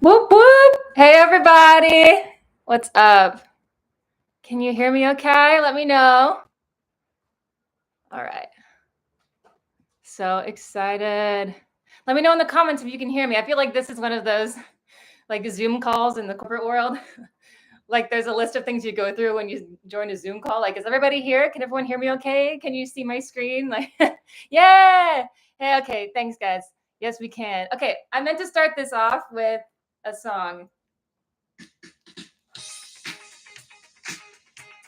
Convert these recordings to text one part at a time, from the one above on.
Whoop whoop. Hey everybody. What's up? Can you hear me okay? Let me know. All right. So excited. Let me know in the comments if you can hear me. I feel like this is one of those like Zoom calls in the corporate world. Like there's a list of things you go through when you join a Zoom call. Like, is everybody here? Can everyone hear me okay? Can you see my screen? Like, yeah. Hey, okay. Thanks, guys. Yes, we can. Okay, I meant to start this off with a song.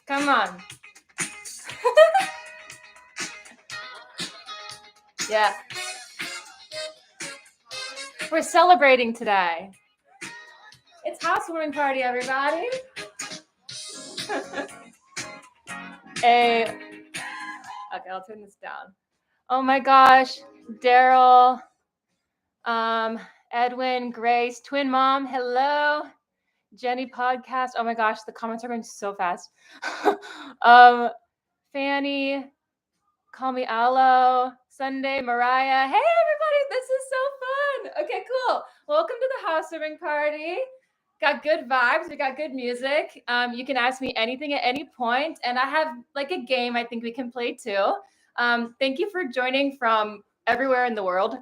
Come on. Yeah. We're celebrating today. It's Housewarming Party, everybody. Okay, I'll turn this down. Oh my gosh, Daryl, Edwin, Grace, Twin Mom, hello. Jenny Podcast. Oh my gosh, the comments are going so fast. Fanny, Call Me Aloe, Sunday, Mariah. Hey everybody, this is so fun. Okay, cool. Welcome to the Housewarming Party. Got good vibes. We got good music. You can ask me anything at any point, and I have like a game I think we can play too. Thank you for joining from everywhere in the world.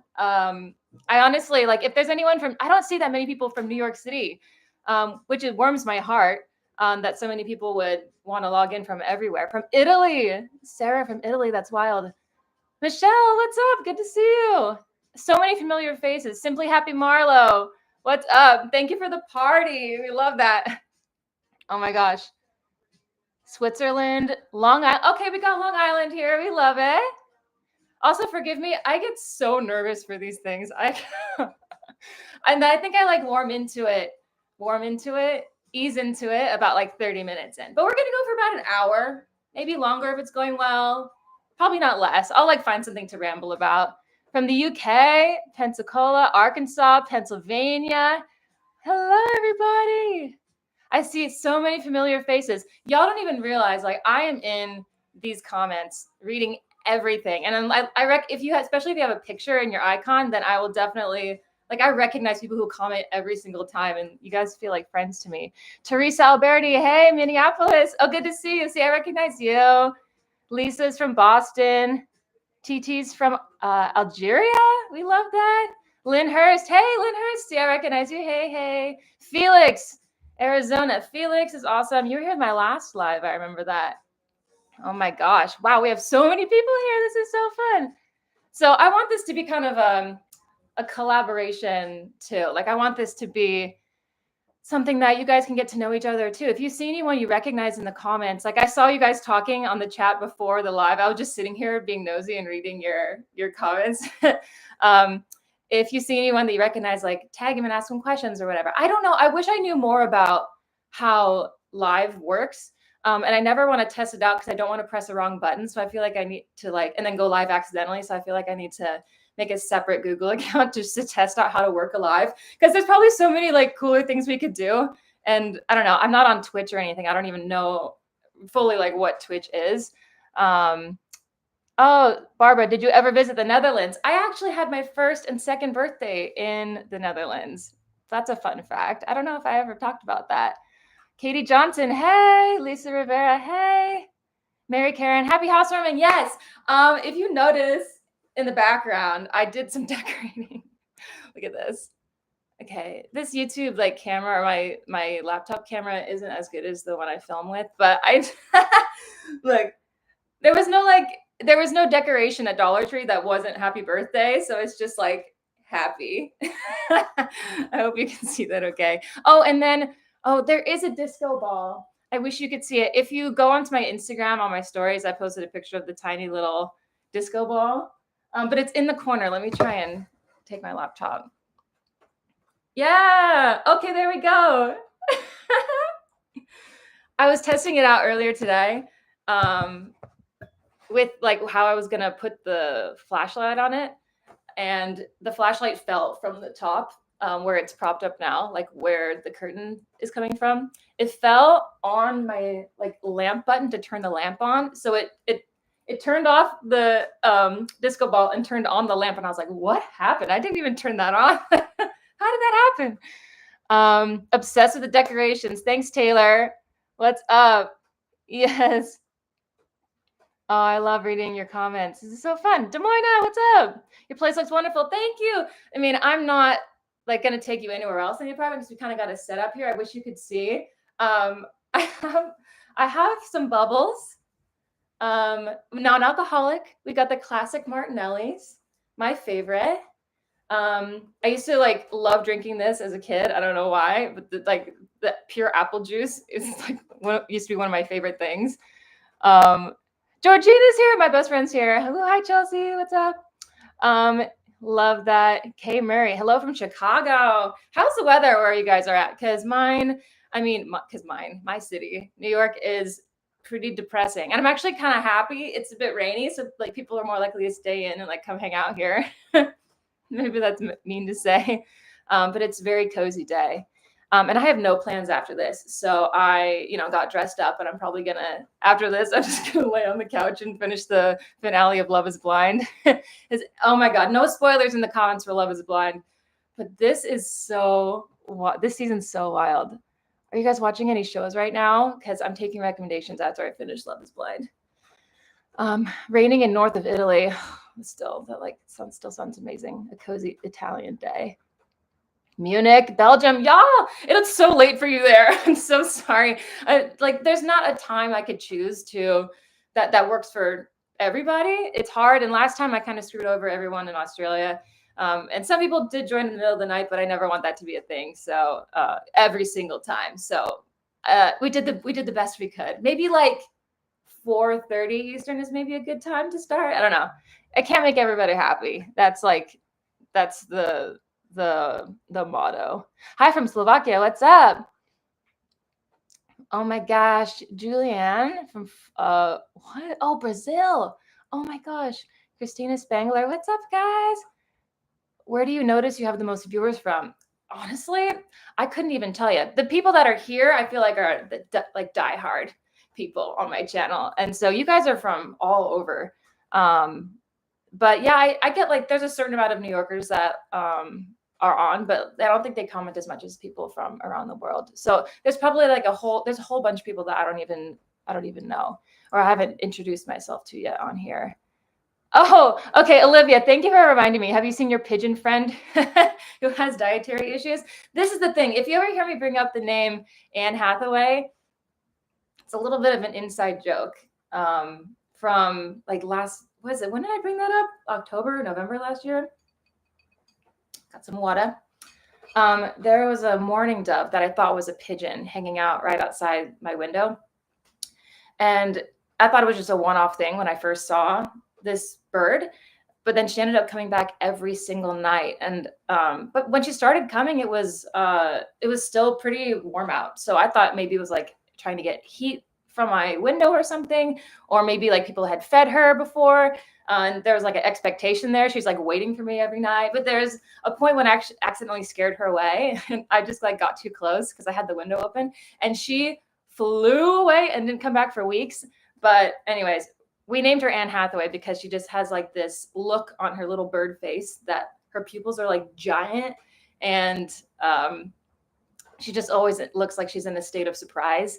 I honestly like if there's anyone from I don't see that many people from New York City, which it warms my heart that so many people would want to log in from everywhere. From Italy, Sarah from Italy. That's wild. Michelle, what's up? Good to see you. So many familiar faces. Simply Happy Marlowe. What's up? Thank you for the party. We love that. Oh my gosh. Switzerland, Long Island. Okay, we got Long Island here. We love it. Also, forgive me. I get so nervous for these things. And I think I like warm into it, ease into it about like 30 minutes in. But we're gonna go for about an hour, maybe longer if it's going well. Probably not less. I'll like find something to ramble about. From the UK, Pensacola, Arkansas, Pennsylvania. Hello, everybody. I see so many familiar faces. Y'all don't even realize, like, I am in these comments reading everything. And if you have, especially if you have a picture in your icon, then I will definitely, like, I recognize people who comment every single time. And you guys feel like friends to me. Teresa Alberti, hey, Minneapolis. Oh, good to see you. See, I recognize you. Lisa's from Boston. TT's from Algeria. We love that. Lynn Hurst. Hey, Lynn Hurst. See, I recognize you. Hey, hey. Felix, Arizona. Felix is awesome. You were here in my last live. I remember that. Oh my gosh. Wow, we have so many people here. This is so fun. So I want this to be kind of a collaboration too. Like I want this to be something that you guys can get to know each other too. If you see anyone you recognize in the comments, like I saw you guys talking on the chat before the live. I was just sitting here being nosy and reading your comments. If you see anyone that you recognize, like tag him and ask them questions or whatever. I don't know. I wish I knew more about how live works. And I never want to test it out because I don't want to press the wrong button. So I feel like I need to like, and then go live accidentally. So I feel like I need to make a separate Google account just to test out how to work alive. Because there's probably so many like cooler things we could do. And I don't know, I'm not on Twitch or anything. I don't even know fully like what Twitch is. Oh, Barbara, did you ever visit the Netherlands? I actually had my first and second birthday in the Netherlands. That's a fun fact. I don't know if I ever talked about that. Katie Johnson, hey. Lisa Rivera, hey. Mary Karen, happy housewarming. Yes. If you notice in the background, I did some decorating. Look at this. Okay, this YouTube like camera or my laptop camera isn't as good as the one I film with, but I look, there was no decoration at Dollar Tree that wasn't happy birthday, so it's just like happy. I hope you can see that okay. Oh, and then there is a disco ball. I wish you could see it. If you go onto my Instagram on my stories, I posted a picture of the tiny little disco ball. But it's in the corner. Let me try and take my laptop. Yeah. Okay, there we go. I was testing it out earlier today with like how I was going to put the flashlight on it. And the flashlight fell from the top where it's propped up now, like where the curtain is coming from. It fell on my like lamp button to turn the lamp on. So it turned off the disco ball and turned on the lamp. And I was like, what happened? I didn't even turn that on. How did that happen? Obsessed with the decorations. Thanks, Taylor. What's up? Yes. Oh, I love reading your comments. This is so fun. Demoina, what's up? Your place looks wonderful. Thank you. I mean, I'm not like going to take you anywhere else in the apartment because we kind of got a setup here. I wish you could see. I have some bubbles. Non-alcoholic. We got the classic Martinelli's, my favorite. I used to like love drinking this as a kid. I don't know why, but the pure apple juice is like used to be one of my favorite things. Georgina's here. My best friend's here. Hello, hi Chelsea. What's up? Love that. Kay Murray. Hello from Chicago. How's the weather where you guys are at? Because my city, New York, is pretty depressing. And I'm actually kind of happy. It's a bit rainy, so like people are more likely to stay in and like come hang out here. Maybe that's mean to say, but it's a very cozy day. And I have no plans after this. So I, got dressed up and I'm probably after this, I'm just going to lay on the couch and finish the finale of Love is Blind. Oh my God, no spoilers in the comments for Love is Blind. But this season's so wild. Are you guys watching any shows right now? Because I'm taking recommendations after I finish Love is Blind. Raining in north of Italy. Still, still sounds amazing. A cozy Italian day. Munich, Belgium. Y'all, it's so late for you there. I'm so sorry. There's not a time I could choose that works for everybody. It's hard. And last time I kind of screwed over everyone in Australia. And some people did join in the middle of the night, but I never want that to be a thing. So every single time. So we did the best we could. Maybe like 4:30 Eastern is maybe a good time to start. I don't know. I can't make everybody happy. That's the motto. Hi from Slovakia. What's up? Oh my gosh, Julianne from what? Oh, Brazil. Oh my gosh, Christina Spangler. What's up, guys? Where do you notice you have the most viewers from? Honestly, I couldn't even tell you. The people that are here, I feel like are like diehard people on my channel, and so you guys are from all over. But yeah, I get like there's a certain amount of New Yorkers that are on, but I don't think they comment as much as people from around the world. So there's probably like there's a whole bunch of people that I don't even know, or I haven't introduced myself to yet on here. Oh, okay, Olivia, thank you for reminding me. Have you seen your pigeon friend who has dietary issues? This is the thing. If you ever hear me bring up the name Anne Hathaway, it's a little bit of an inside joke from like when did I bring that up? October, November last year? Got some water. There was a mourning dove that I thought was a pigeon hanging out right outside my window. And I thought it was just a one-off thing when I first saw this bird, but then she ended up coming back every single night. And but when she started coming, it was still pretty warm out. So I thought maybe it was like trying to get heat from my window or something, or maybe like people had fed her before. And there was like an expectation there. She's like waiting for me every night. But there's a point when I actually accidentally scared her away. And I just like got too close because I had the window open and she flew away and didn't come back for weeks. But anyways, we named her Anne Hathaway because she just has like this look on her little bird face that her pupils are like giant. And she just always looks like she's in a state of surprise.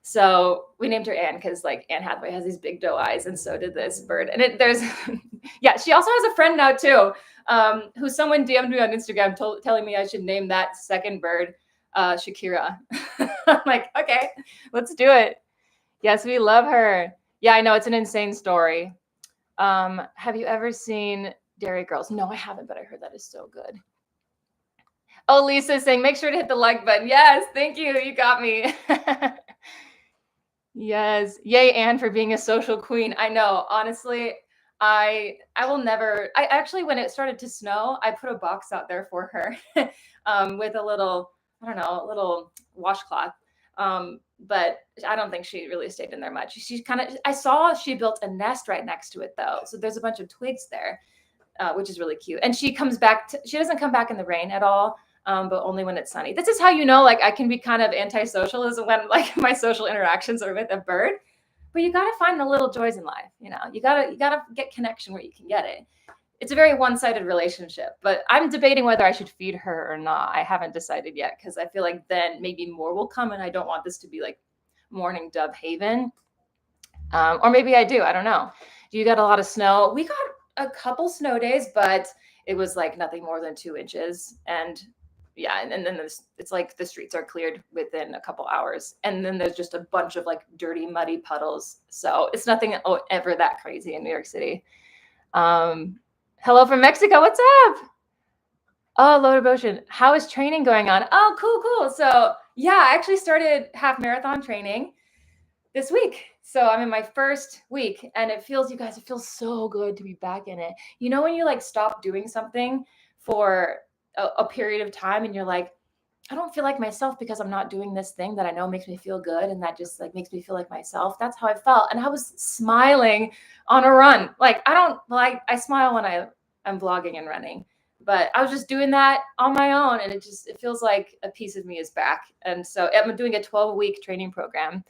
So we named her Anne because like Anne Hathaway has these big doe eyes, and so did this bird. And yeah, she also has a friend now too, who someone DM'd me on Instagram telling me I should name that second bird Shakira. I'm like, okay, let's do it. Yes, we love her. Yeah, I know it's an insane story. Have you ever seen Dairy Girls? No, I haven't, but I heard that is so good. Oh, Lisa's saying, make sure to hit the like button. Yes, thank you. You got me. Yes. Yay, Anne, for being a social queen. I know. Honestly, I will never. I actually, when it started to snow, I put a box out there for her with a little, I don't know, a little washcloth. But I don't think she really stayed in there much. I saw she built a nest right next to it though. So there's a bunch of twigs there, which is really cute. And she comes back. She doesn't come back in the rain at all. But only when it's sunny. This is how you know, like I can be kind of antisocial is when like my social interactions are with a bird. But you got to find the little joys in life. You know, you gotta get connection where you can get it. it's a very one-sided relationship, but I'm debating whether I should feed her or not. I haven't decided yet because I feel like then maybe more will come, and I don't want this to be like morning dove haven. Or maybe I do. I don't know. Do you got a lot of snow? We got a couple snow days, but it was like nothing more than 2 inches. And yeah, and then it's like the streets are cleared within a couple hours. And then there's just a bunch of like dirty, muddy puddles. So it's nothing ever that crazy in New York City. Hello from Mexico. What's up? Oh, low devotion. How is training going on? Oh, cool. So yeah, I actually started half marathon training this week. So I'm in my first week, and it feels so good to be back in it. You know, when you like stop doing something for a period of time and you're like, I don't feel like myself because I'm not doing this thing that I know makes me feel good, and that just like makes me feel like myself. That's how I felt. And I was smiling on a run. Like I smile when I'm vlogging and running, but I was just doing that on my own, and it feels like a piece of me is back. And so I'm doing a 12-week training program.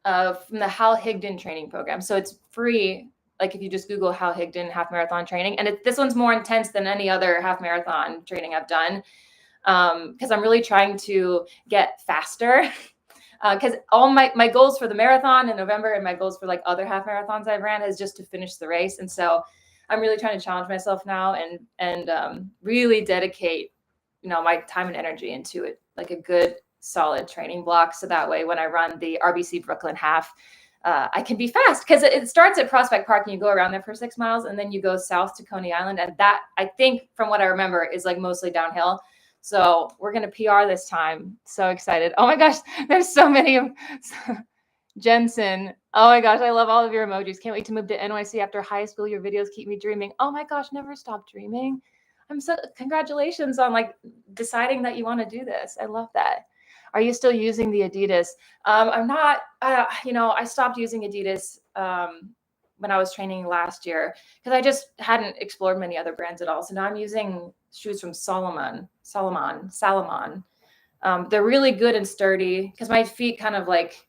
From the Hal Higdon training program. So it's free. Like if you just Google Hal Higdon half marathon training, and this one's more intense than any other half marathon training I've done. Because I'm really trying to get faster. Because all my goals for the marathon in November and my goals for like other half marathons I've ran is just to finish the race. And so I'm really trying to challenge myself now and really dedicate, my time and energy into it, like a good solid training block. So that way, when I run the RBC Brooklyn half, I can be fast, because it starts at Prospect Park and you go around there for 6 miles, and then you go south to Coney Island. And that, I think, from what I remember, is like mostly downhill. So we're going to PR this time. So excited. Oh my gosh, there's so many of Jensen. Oh my gosh, I love all of your emojis. Can't wait to move to NYC after high school. Your videos keep me dreaming. Oh my gosh, never stop dreaming. Congratulations on like deciding that you want to do this. I love that. Are you still using the Adidas? I'm not, I stopped using Adidas when I was training last year because I just hadn't explored many other brands at all. So now I'm using shoes from Salomon. They're really good and sturdy because my feet kind of like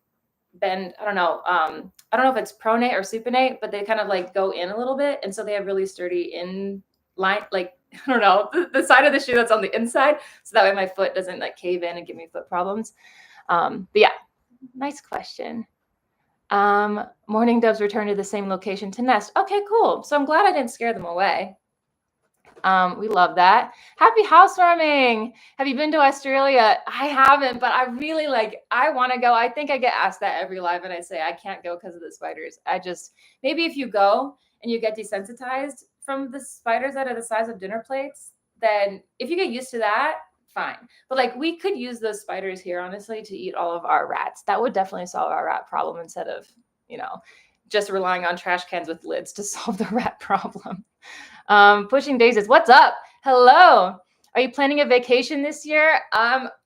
bend. I don't know if it's pronate or supinate, but they kind of like go in a little bit. And so they have really sturdy in line, like, I don't know, the side of the shoe that's on the inside. So that way my foot doesn't like cave in and give me foot problems. But yeah, nice question. Mourning doves return to the same location to nest. Okay, cool. So I'm glad I didn't scare them away. We love that. Happy housewarming. Have you been to Australia? I haven't, but I really I want to go. I think I get asked that every live and I say I can't go because of the spiders. Maybe if you go and you get desensitized from the spiders that are the size of dinner plates, then if you get used to that, fine. But we could use those spiders here, honestly, to eat all of our rats. That would definitely solve our rat problem instead of, just relying on trash cans with lids to solve the rat problem. Pushing Daisies, what's up? Hello. Are you planning a vacation this year?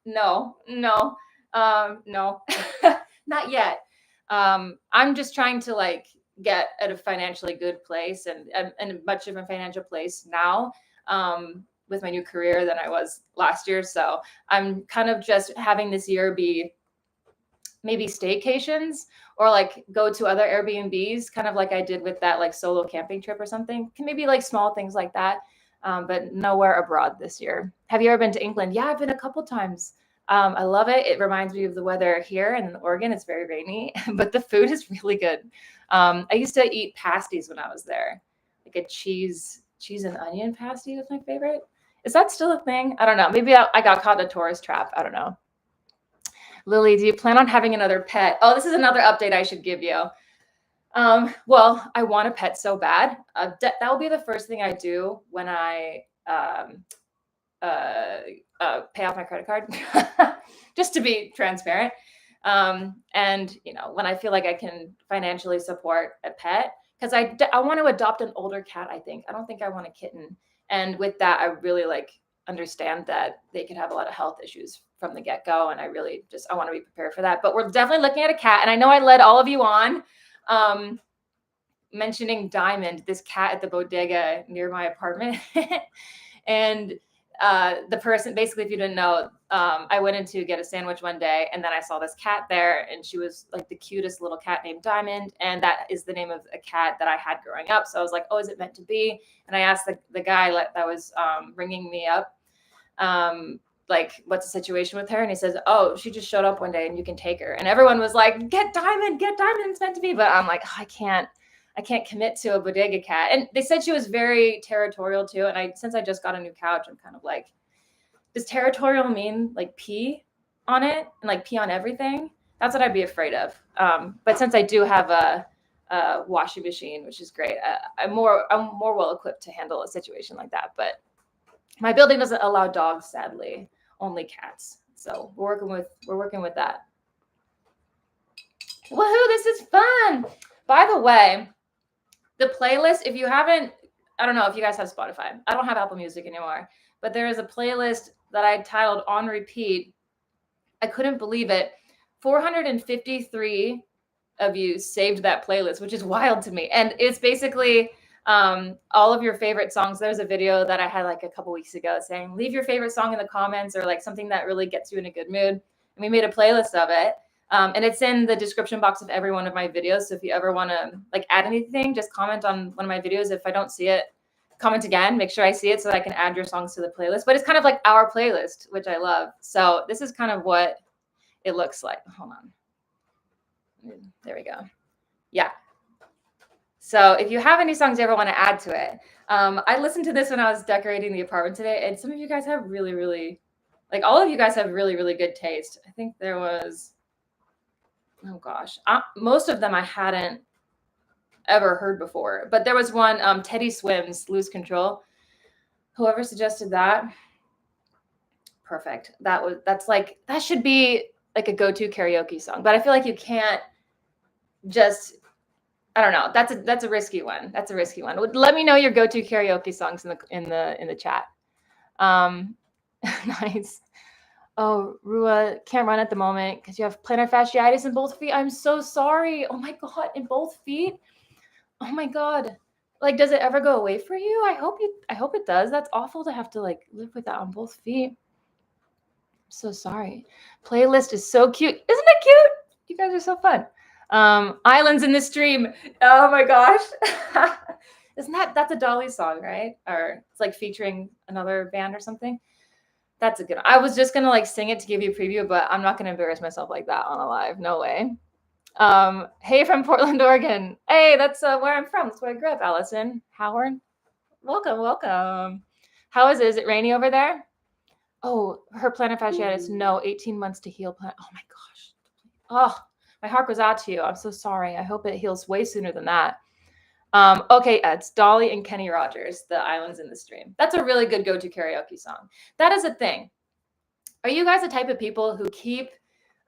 No, no, not yet. I'm just trying to get at a financially good place and a much different financial place now with my new career than I was last year. So I'm kind of just having this year be maybe staycations or go to other Airbnbs, kind of like I did with that solo camping trip or something. Maybe small things like that, but nowhere abroad this year. Have you ever been to England? Yeah, I've been a couple times. I love it. It reminds me of the weather here in Oregon. It's very rainy, but the food is really good. I used to eat pasties when I was there, like a cheese and onion pasty was my favorite. Is that still a thing? I don't know. Maybe I got caught in a tourist trap. I don't know. Lily, do you plan on having another pet? Oh, this is another update I should give you. Well, I want a pet so bad. That will be the first thing I do when I pay off my credit card, just to be transparent. And when I feel like I can financially support a pet, because I want to adopt an older cat. I don't think I want a kitten. And with that, I really understand that they could have a lot of health issues from the get-go, and I want to be prepared for that. But we're definitely looking at a cat, and I know I led all of you on mentioning Diamond, this cat at the bodega near my apartment. And the person, basically, if you didn't know, I went in to get a sandwich one day, and then I saw this cat there, and she was like the cutest little cat named Diamond, and that is the name of a cat that I had growing up. So I was like, oh, is it meant to be? And I asked the guy that was ringing me up, like, what's the situation with her? And he says, oh, she just showed up one day and you can take her. And everyone was like, get Diamond, it's meant to be. But I'm like, oh, I can't commit to a bodega cat. And they said she was very territorial too. And since I just got a new couch, I'm kind of like, does territorial mean like pee on it and like pee on everything? That's what I'd be afraid of. But since I do have a washing machine, which is great, I'm more well equipped to handle a situation like that. But my building doesn't allow dogs, sadly, only cats. So we're working with that. Woohoo, this is fun. By the way, the playlist, if you haven't, I don't know if you guys have Spotify. I don't have Apple Music anymore, but there is a playlist that I titled On Repeat. I couldn't believe it. 453 of you saved that playlist, which is wild to me. And it's basically all of your favorite songs. There's a video that I had like a couple weeks ago saying, leave your favorite song in the comments, or like something that really gets you in a good mood. And we made a playlist of it. And it's in the description box of every one of my videos. So if you ever want to like add anything, just comment on one of my videos. If I don't see it, comment again, make sure I see it so that I can add your songs to the playlist. But it's kind of like our playlist, which I love. So this is kind of what it looks like. Hold on. There we go. Yeah. So if you have any songs you ever want to add to it, I listened to this when I was decorating the apartment today, and some of you guys have really, really, like all of you guys have really, really good taste. I think there was, oh gosh, most of them I hadn't ever heard before, but there was one, Teddy Swims, Lose Control. Whoever suggested that, perfect. That should be like a go-to karaoke song, but I feel like you can't just, I don't know. That's a risky one. That's a risky one. Let me know your go-to karaoke songs in the chat. Nice. Oh, Rua can't run at the moment because you have plantar fasciitis in both feet. I'm so sorry. Oh my God, in both feet. Oh my God. Like, does it ever go away for you? I hope it does. That's awful to have to like live with that on both feet. I'm so sorry. Playlist is so cute. Isn't it cute? You guys are so fun. Islands in the Stream. Oh my gosh. That's a Dolly song, right? Or it's like featuring another band or something. That's a good one. I was just gonna like sing it to give you a preview, but I'm not gonna embarrass myself like that on a live. No way. Hey from Portland, Oregon. Hey, that's where I'm from. That's where I grew up, Allison. Howard. Welcome. How is it? Is it rainy over there? Oh, her plantar fasciitis. No, 18 months to heal. Oh my gosh. Oh, my heart goes out to you. I'm so sorry. I hope it heals way sooner than that. Okay, it's Dolly and Kenny Rogers, The Islands in the Stream. That's a really good go-to karaoke song. That is a thing. Are you guys the type of people who keep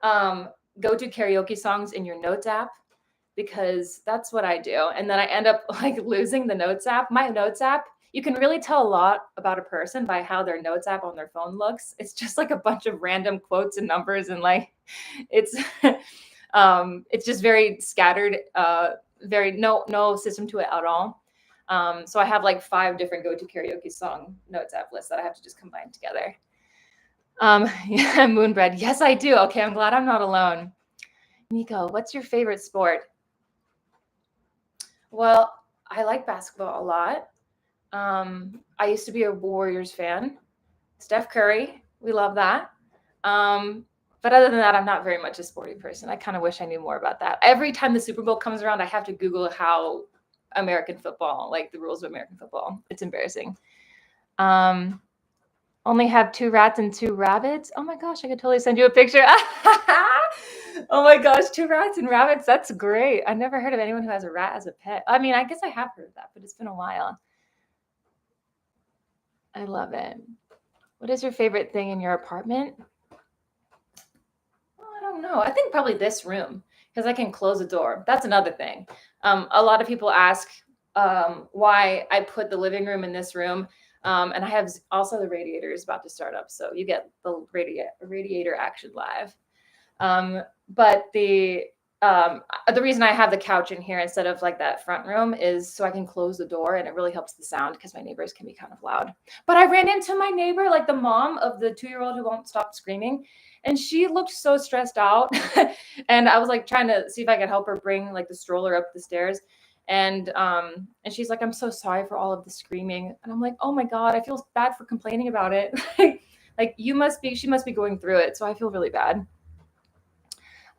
go-to karaoke songs in your Notes app? Because that's what I do. And then I end up like losing the Notes app. My Notes app, you can really tell a lot about a person by how their Notes app on their phone looks. It's just like a bunch of random quotes and numbers, and like it's it's just very scattered, very no system to it at all. So I have like 5 different go-to karaoke song Notes app lists that I have to just combine together. Yeah, Moonbread. Yes, I do. Okay, I'm glad I'm not alone. Nico, what's your favorite sport? Well, I like basketball a lot. I used to be a Warriors fan. Steph Curry, we love that. But other than that, I'm not very much a sporty person. I kind of wish I knew more about that. Every time the Super Bowl comes around, I have to Google how American football, like the rules of American football. It's embarrassing. Only have 2 rats and 2 rabbits. Oh my gosh, I could totally send you a picture. Oh my gosh, 2 rats and rabbits. That's great. I've never heard of anyone who has a rat as a pet. I mean, I guess I have heard of that, but it's been a while. I love it. What is your favorite thing in your apartment? Well, I don't know. I think probably this room because I can close the door. That's another thing. A lot of people ask why I put the living room in this room. And I have also the radiator is about to start up. So you get the radiator action live. But the reason I have the couch in here instead of like that front room is so I can close the door, and it really helps the sound because my neighbors can be kind of loud. But I ran into my neighbor, like the mom of the 2-year-old who won't stop screaming, and she looked so stressed out. And I was like trying to see if I could help her bring like the stroller up the stairs. And she's like, I'm so sorry for all of the screaming. And I'm like, oh my God, I feel bad for complaining about it. Like she must be going through it. So I feel really bad.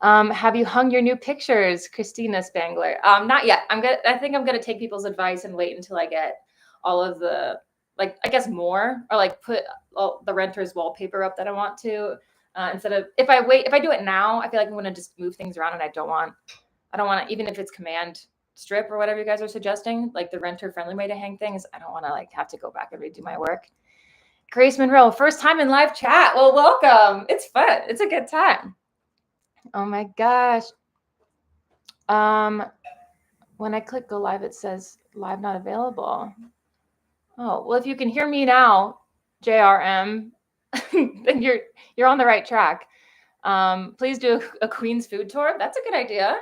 Have you hung your new pictures, Christina Spangler? Not yet. I think I'm gonna take people's advice and wait until I get all of the, like, I guess more, or like put all the renter's wallpaper up that I want to. Instead of if I do it now, I feel like I'm gonna just move things around, and I don't want to, even if it's command strip or whatever you guys are suggesting, like the renter friendly way to hang things. I don't want to like have to go back and redo my work. Grace Monroe, first time in live chat. Well, welcome. It's fun. It's a good time. Oh my gosh. When I click go live, it says live not available. Oh, well, if you can hear me now, JRM, then you're on the right track. Please do a Queen's food tour. That's a good idea.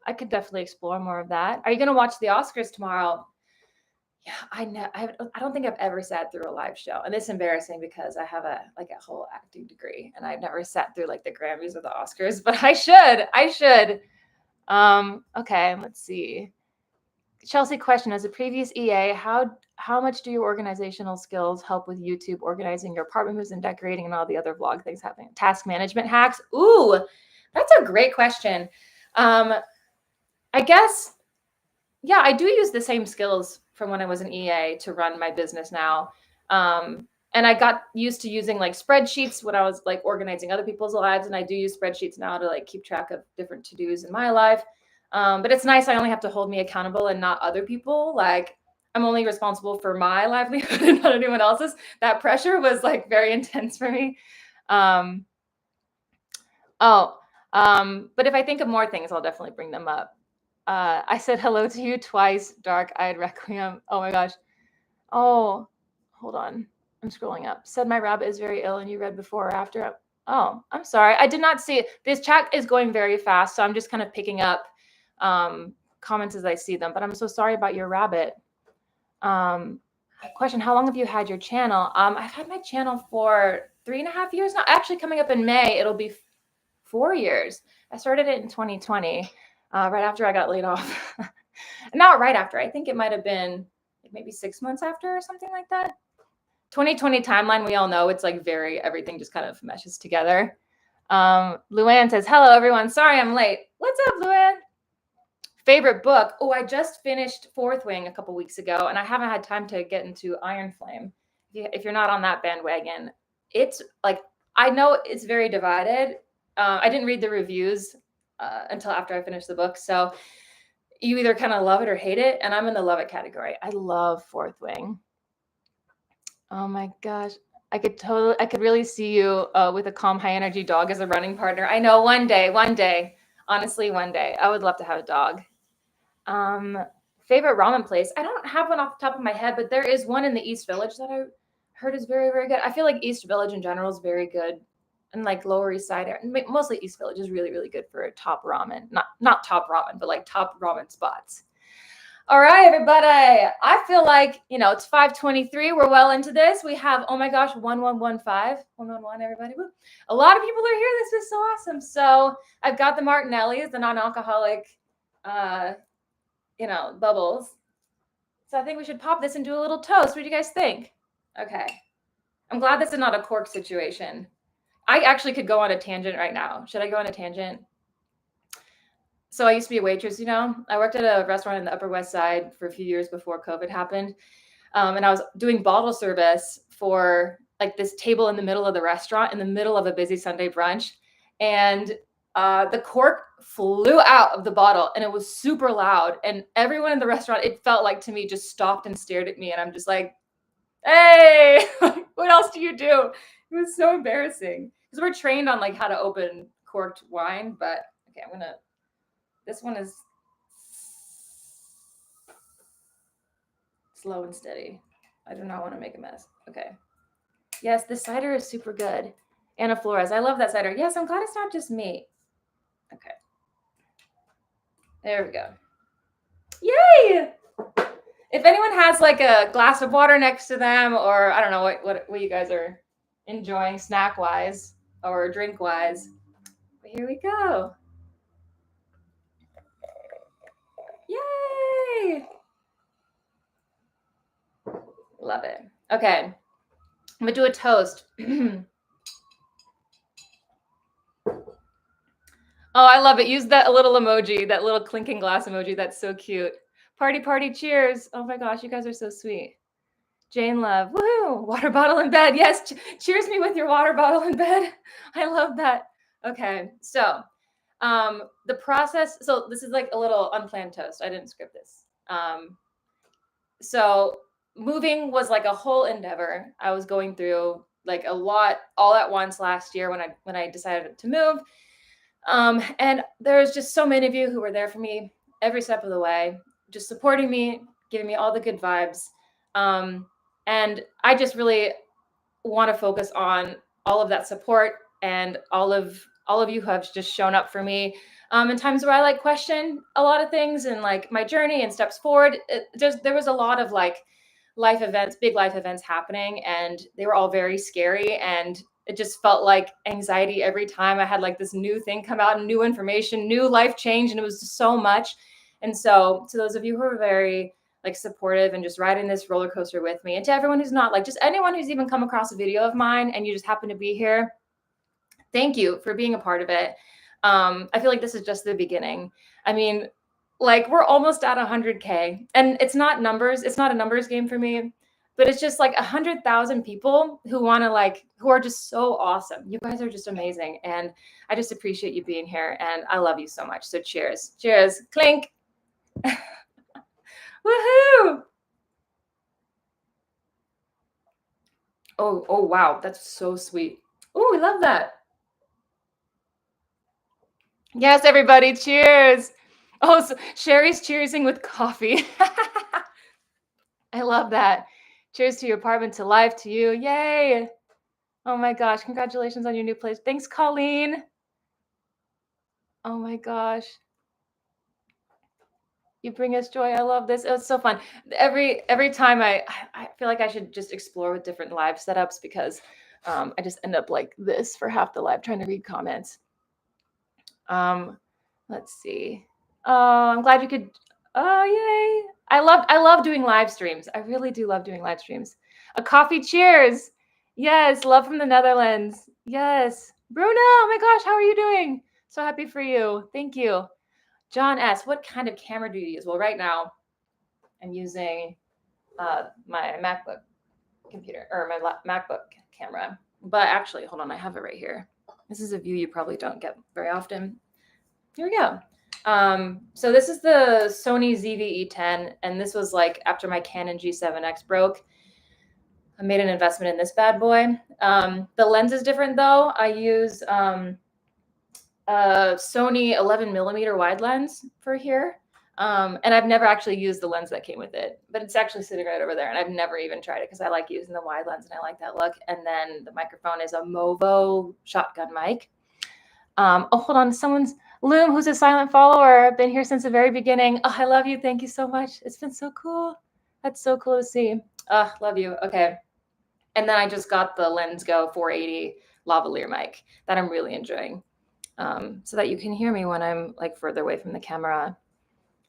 I could definitely explore more of that. Are you going to watch the Oscars tomorrow? Yeah, I know. I don't think I've ever sat through a live show, and it's embarrassing because I have a whole acting degree, and I've never sat through like the Grammys or the Oscars, but I should. Okay, let's see. Chelsea question, as a previous EA, how much do your organizational skills help with YouTube, organizing your apartment moves and decorating and all the other vlog things happening? Task management hacks? Ooh, that's a great question. I guess, yeah, I do use the same skills from when I was an EA to run my business now. And I got used to using like spreadsheets when I was like organizing other people's lives. And I do use spreadsheets now to like keep track of different to-dos in my life. But it's nice. I only have to hold me accountable and not other people. Like I'm only responsible for my livelihood and not anyone else's. That pressure was like very intense for me. But if I think of more things, I'll definitely bring them up. I said hello to you twice, dark-eyed requiem. Oh my gosh. Oh, hold on. I'm scrolling up. Said my rabbit is very ill, and you read before or after. Oh, I'm sorry. I did not see it. This chat is going very fast, so I'm just kind of picking up comments as I see them. But I'm so sorry about your rabbit. Question, how long have you had your channel? I've had my channel for 3.5 years now. Actually, coming up in May, it'll be 4 years. I started it in 2020. Right after I got laid off. Not right after. I think it might have been maybe 6 months after or something like that. 2020 timeline, we all know it's like everything just kind of meshes together. Luann says, hello, everyone. Sorry I'm late. What's up, Luann? Favorite book? Oh, I just finished Fourth Wing a couple weeks ago, and I haven't had time to get into Iron Flame. If you're not on that bandwagon, it's like, I know it's very divided. I didn't read the reviews until after I finished the book. So you either kind of love it or hate it. And I'm in the love it category. I love Fourth Wing. Oh my gosh. I could really see you with a calm, high energy dog as a running partner. I know one day, honestly, one day I would love to have a dog. Favorite ramen place? I don't have one off the top of my head, but there is one in the East Village that I heard is very, very good. I feel like East Village in general is very good. And like Lower East Side, mostly East Village is really, really good for top ramen. Not top ramen, but like top ramen spots. All right, everybody. I feel like, it's 5:23. We're well into this. We have, oh my gosh, 1115, 111, everybody. Woo. A lot of people are here. This is so awesome. So I've got the Martinellis, the non-alcoholic, bubbles. So I think we should pop this and do a little toast. What do you guys think? Okay. I'm glad this is not a cork situation. I actually could go on a tangent right now. Should I go on a tangent? So I used to be a waitress, I worked at a restaurant in the Upper West Side for a few years before COVID happened. And I was doing bottle service for like this table in the middle of the restaurant in the middle of a busy Sunday brunch. And the cork flew out of the bottle and it was super loud. And everyone in the restaurant, it felt like to me, just stopped and stared at me. And I'm just like, hey, what else do you do? It was so embarrassing because we're trained on like how to open corked wine, but okay, this one is slow and steady. I do not want to make a mess. Okay. Yes, this cider is super good. Anna Flores, I love that cider. Yes, I'm glad it's not just me. Okay. There we go. Yay! If anyone has like a glass of water next to them, or I don't know what you guys are enjoying snack wise or drink wise, but here we go. Yay! Love it. Okay, I'm gonna do a toast. Oh, I love it. Use that little emoji, that little clinking glass emoji. That's so cute. Party, party, cheers. Oh my gosh, you guys are so sweet. Jane Love, woohoo! Water bottle in bed. Yes, cheers me with your water bottle in bed. I love that. Okay, so the process. So this is like a little unplanned toast. I didn't script this. So moving was like a whole endeavor. I was going through like a lot all at once last year when I decided to move. And there's just so many of you who were there for me every step of the way, just supporting me, giving me all the good vibes. And I just really want to focus on all of that support and all of you who have just shown up for me in times where I like question a lot of things and like my journey and steps forward. There was a lot of like life events, big life events happening, and they were all very scary, and it just felt like anxiety every time I had like this new thing come out, new information, new life change, and it was just so much. And so to those of you who are very like supportive and just riding this roller coaster with me, and to everyone who's not, like just anyone who's even come across a video of mine and you just happen to be here, thank you for being a part of it. I feel like this is just the beginning. I mean, like we're almost at 100K, and it's not numbers. It's not a numbers game for me, but it's just like 100,000 people who want to like, who are just so awesome. You guys are just amazing. And I just appreciate you being here, and I love you so much. So cheers, cheers, clink. Woohoo. Oh, wow. That's so sweet. Oh, we love that. Yes, everybody, cheers. Oh, so Sherry's cheersing with coffee. I love that. Cheers to your apartment, to life, to you. Yay. Oh my gosh. Congratulations on your new place. Thanks, Colleen. Oh my gosh. You bring us joy. I love this. It's so fun. Every time I feel like I should just explore with different live setups, because I just end up like this for half the live trying to read comments. Let's see. Oh, I'm glad you could. Oh, yay. I love doing live streams. I really do love doing live streams. A coffee cheers. Yes, love from the Netherlands. Yes. Bruno, oh my gosh, how are you doing? So happy for you. Thank you. John S., what kind of camera do you use? Well, right now I'm using my MacBook computer, or my MacBook camera. But actually, hold on, I have it right here. This is a view you probably don't get very often. Here we go. So this is the Sony ZV-E10, and this was like after my Canon G7X broke. I made an investment in this bad boy. The lens is different though. I use Sony 11mm wide lens for here. And I've never actually used the lens that came with it, but it's actually sitting right over there, and I've never even tried it because I like using the wide lens and I like that look. And then the microphone is a Movo shotgun mic. Oh, hold on. Someone's Loom, who's a silent follower. I've been here since the very beginning. Oh, I love you. Thank you so much. It's been so cool. That's so cool to see. Love you. Okay. And then I just got the Lensgo 480 lavalier mic that I'm really enjoying, so that you can hear me when I'm like further away from the camera.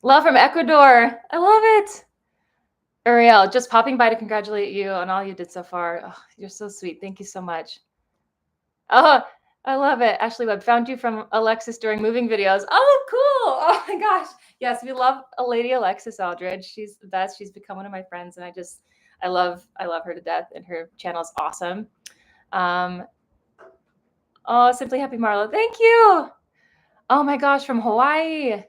Love from Ecuador. I love it. Uriel, just popping by to congratulate you on all you did so far. Oh, you're so sweet. Thank you so much. Oh, I love it. Ashley Webb, found you from Alexis during moving videos. Oh, cool. Oh my gosh. Yes, we love a lady Alexis Aldridge. She's the best. She's become one of my friends, and I love her to death, and her channel is awesome. Oh, Simply Happy Marlo. Thank you. Oh my gosh, from Hawaii.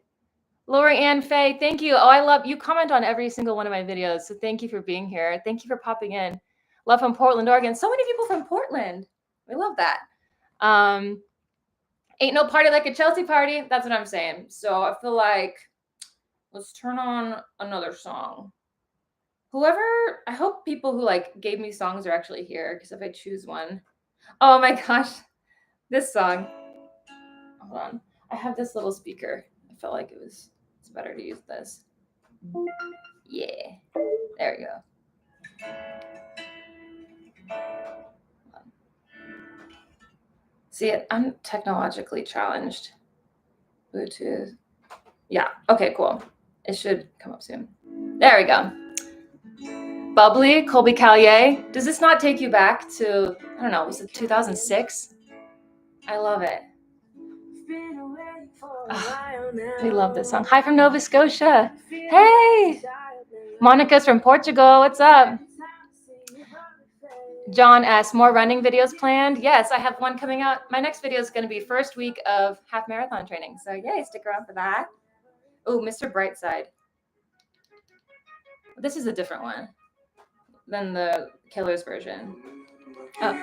Lori Ann Faye, thank you. Oh, I love you. Comment on every single one of my videos. So thank you for being here. Thank you for popping in. Love from Portland, Oregon. So many people from Portland. We love that. Ain't no party like a Chelsea party. That's what I'm saying. So I feel like let's turn on another song. I hope people who like gave me songs are actually here, because if I choose one. Oh my gosh. This song. Hold on. I have this little speaker. I felt like it's better to use this. Yeah. There we go. See, I'm technologically challenged. Bluetooth. Yeah. Okay, cool. It should come up soon. There we go. Bubbly, Colby Callier. Does this not take you back to, I don't know, was it 2006? I love it. Oh, we love this song. Hi from Nova Scotia. Hey! Monica's from Portugal. What's up? John S. More running videos planned? Yes, I have one coming out. My next video is going to be first week of half marathon training. So yay, stick around for that. Oh, Mr. Brightside. This is a different one than the Killers version. Oh.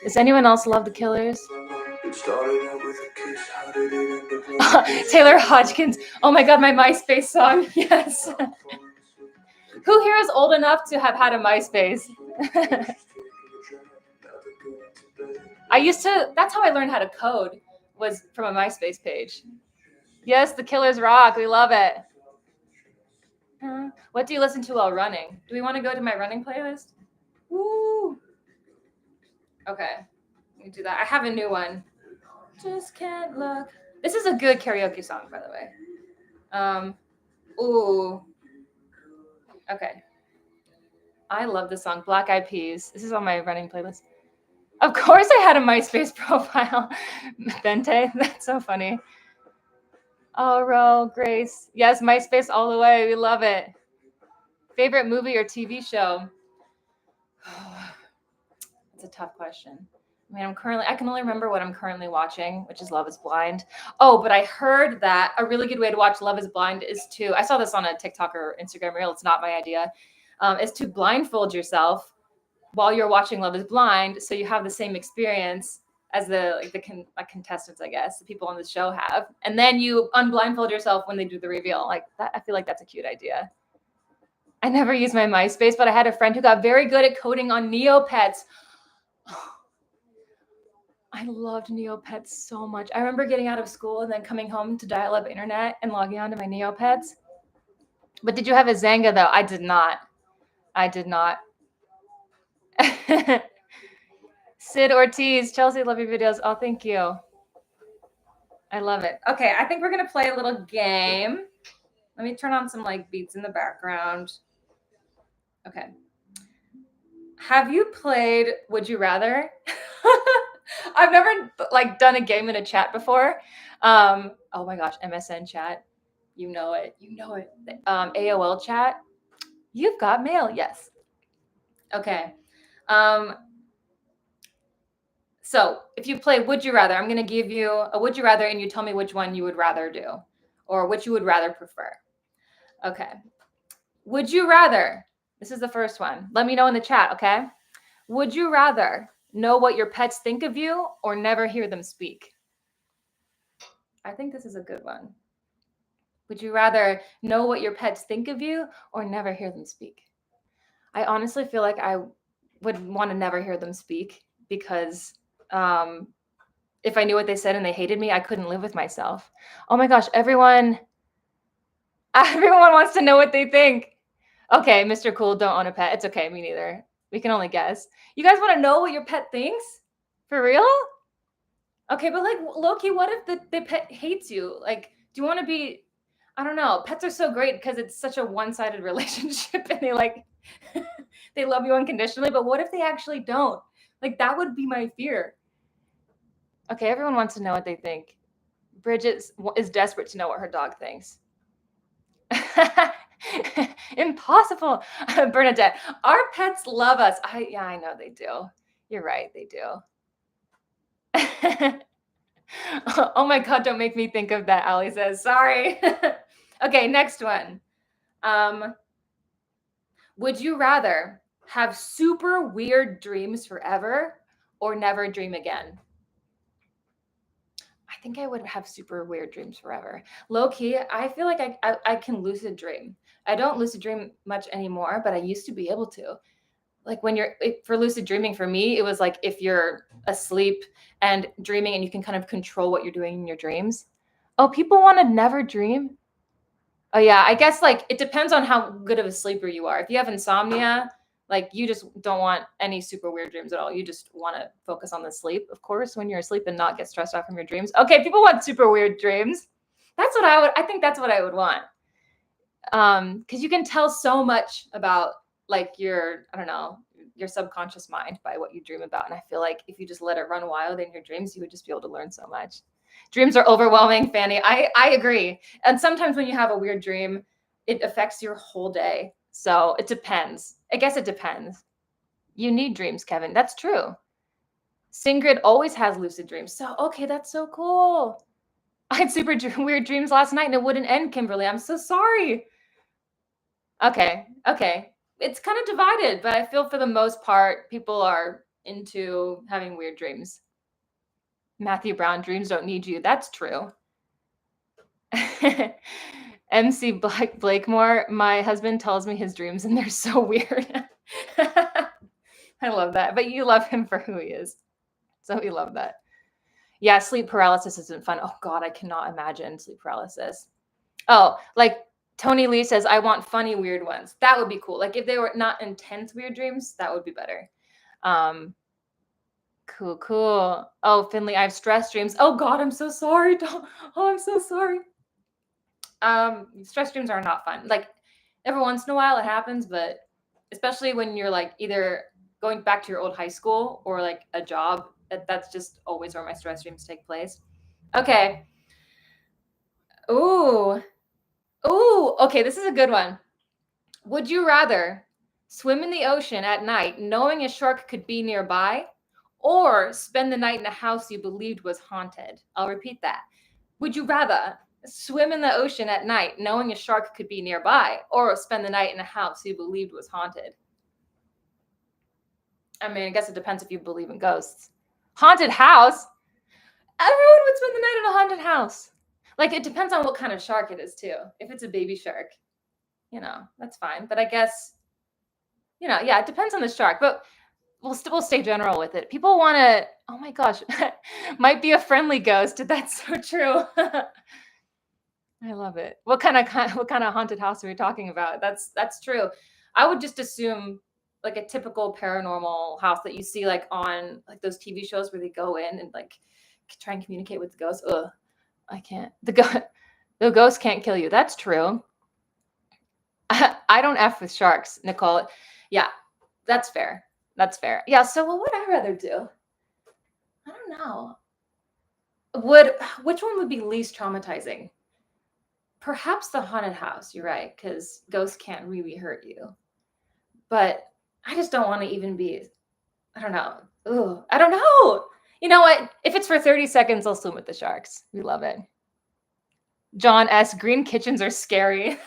Does anyone else love the Killers? Taylor Hodgkins. Oh my God, my MySpace song. Yes. Who here is old enough to have had a MySpace? That's how I learned how to code, was from a MySpace page. Yes, the Killers rock. We love it. What do you listen to while running? Do we want to go to my running playlist? Woo! Okay, we can do that. I have a new one. Just can't look. This is a good karaoke song, by the way. Ooh. Okay. I love this song, Black Eyed Peas. This is on my running playlist. Of course I had a MySpace profile. Bente, that's so funny. Oh, Ro, Grace. Yes, MySpace all the way. We love it. Favorite movie or TV show? That's a tough question. I mean, I can only remember what I'm currently watching, which is Love is Blind. Oh, but I heard that a really good way to watch Love is Blind is I saw this on a TikTok or Instagram reel. It's not my idea. Is to blindfold yourself while you're watching Love is Blind, so you have the same experience as the contestants, I guess, the people on the show have. And then you unblindfold yourself when they do the reveal. Like that, I feel like that's a cute idea. I never used my MySpace, but I had a friend who got very good at coding on Neopets. I loved Neopets so much. I remember getting out of school and then coming home to dial-up internet and logging onto my Neopets. But did you have a Zanga, though? I did not. Sid Ortiz, Chelsea, love your videos. Oh, thank you. I love it. Okay, I think we're going to play a little game. Let me turn on some beats in the background. Okay. Have you played Would You Rather? I've never done a game in a chat before. Oh my gosh, MSN chat. You know it. AOL chat. You've got mail. Yes. Okay. So if you play Would You Rather, I'm going to give you a Would You Rather and you tell me which one you would rather do or which you would rather prefer. Okay. Would you rather? This is the first one. Let me know in the chat, okay? Would you rather know what your pets think of you or never hear them speak? I think this is a good one. Would you rather know what your pets think of you or never hear them speak? I honestly feel like I would want to never hear them speak because if I knew what they said and they hated me, I couldn't live with myself. Oh my gosh, everyone wants to know what they think. Okay, Mr. Cool, don't own a pet. It's okay, me neither. We can only guess. You guys want to know what your pet thinks? For real? Okay, but low-key, what if the pet hates you? Do you want to be, I don't know. Pets are so great because it's such a one-sided relationship and they love you unconditionally, but what if they actually don't? That would be my fear. Okay, everyone wants to know what they think. Bridget is desperate to know what her dog thinks. Impossible. Bernadette, our pets love us. I know they do. You're right, they do. Oh my God, don't make me think of that, Ali says. Sorry. Okay, next one. Would you rather have super weird dreams forever or never dream again? I think I would have super weird dreams forever. Low key, I feel like I can lucid dream. I don't lucid dream much anymore, but I used to be able to. For lucid dreaming, for me, it was if you're asleep and dreaming and you can kind of control what you're doing in your dreams. Oh, people want to never dream. Oh yeah, I guess like it depends on how good of a sleeper you are. If you have insomnia, like you just don't want any super weird dreams at all. You just want to focus on the sleep, of course, when you're asleep and not get stressed out from your dreams. Okay, people want super weird dreams. That's what I think that's what I would want. Because you can tell so much about like your, I don't know, your subconscious mind by what you dream about. And I feel like if you just let it run wild in your dreams, you would just be able to learn so much. Dreams are overwhelming, Fanny. I agree. And sometimes when you have a weird dream, it affects your whole day. So it depends. I guess it depends. You need dreams, Kevin. That's true. Singrid always has lucid dreams. So, okay, that's so cool. I had super weird dreams last night and it wouldn't end, Kimberly. I'm so sorry. Okay. It's kind of divided, but I feel for the most part, people are into having weird dreams. Matthew Brown, dreams don't need you. That's true. MC Blakemore, my husband tells me his dreams and they're so weird. I love that. But you love him for who he is. So we love that. Yeah, sleep paralysis isn't fun. Oh God, I cannot imagine sleep paralysis. Oh, like Tony Lee says, I want funny, weird ones. That would be cool. Like if they were not intense weird dreams, that would be better. Cool. Oh, Finley, I have stress dreams. Oh God, I'm so sorry. I'm so sorry. Stress dreams are not fun. Like every once in a while it happens, but especially when you're like either going back to your old high school or like a job, that's just always where my stress dreams take place. Okay. Ooh, okay, this is a good one. Would you rather swim in the ocean at night knowing a shark could be nearby, or spend the night in a house you believed was haunted? I'll repeat that. Would you rather swim in the ocean at night knowing a shark could be nearby, or spend the night in a house you believed was haunted? I mean, I guess it depends if you believe in ghosts. Haunted house? Everyone would spend the night in a haunted house. Like, it depends on what kind of shark it is, too. If it's a baby shark, that's fine. But I guess, yeah, it depends on the shark. But we'll stay general with it. People want to, oh my gosh, might be a friendly ghost. That's so true. I love it. What kind of haunted house are we talking about? That's true. I would just assume like a typical paranormal house that you see like on like those TV shows where they go in and like try and communicate with the ghost. Ugh, I can't. The ghost can't kill you. That's true. I don't F with sharks, Nicole. Yeah, that's fair. Yeah. So what would I rather do? I don't know. Which one would be least traumatizing? Perhaps the haunted house. You're right, because ghosts can't really hurt you. But I just don't want to even be. I don't know. Ooh, I don't know. You know what? If it's for 30 seconds, I'll swim with the sharks. We love it. John S. Green kitchens are scary.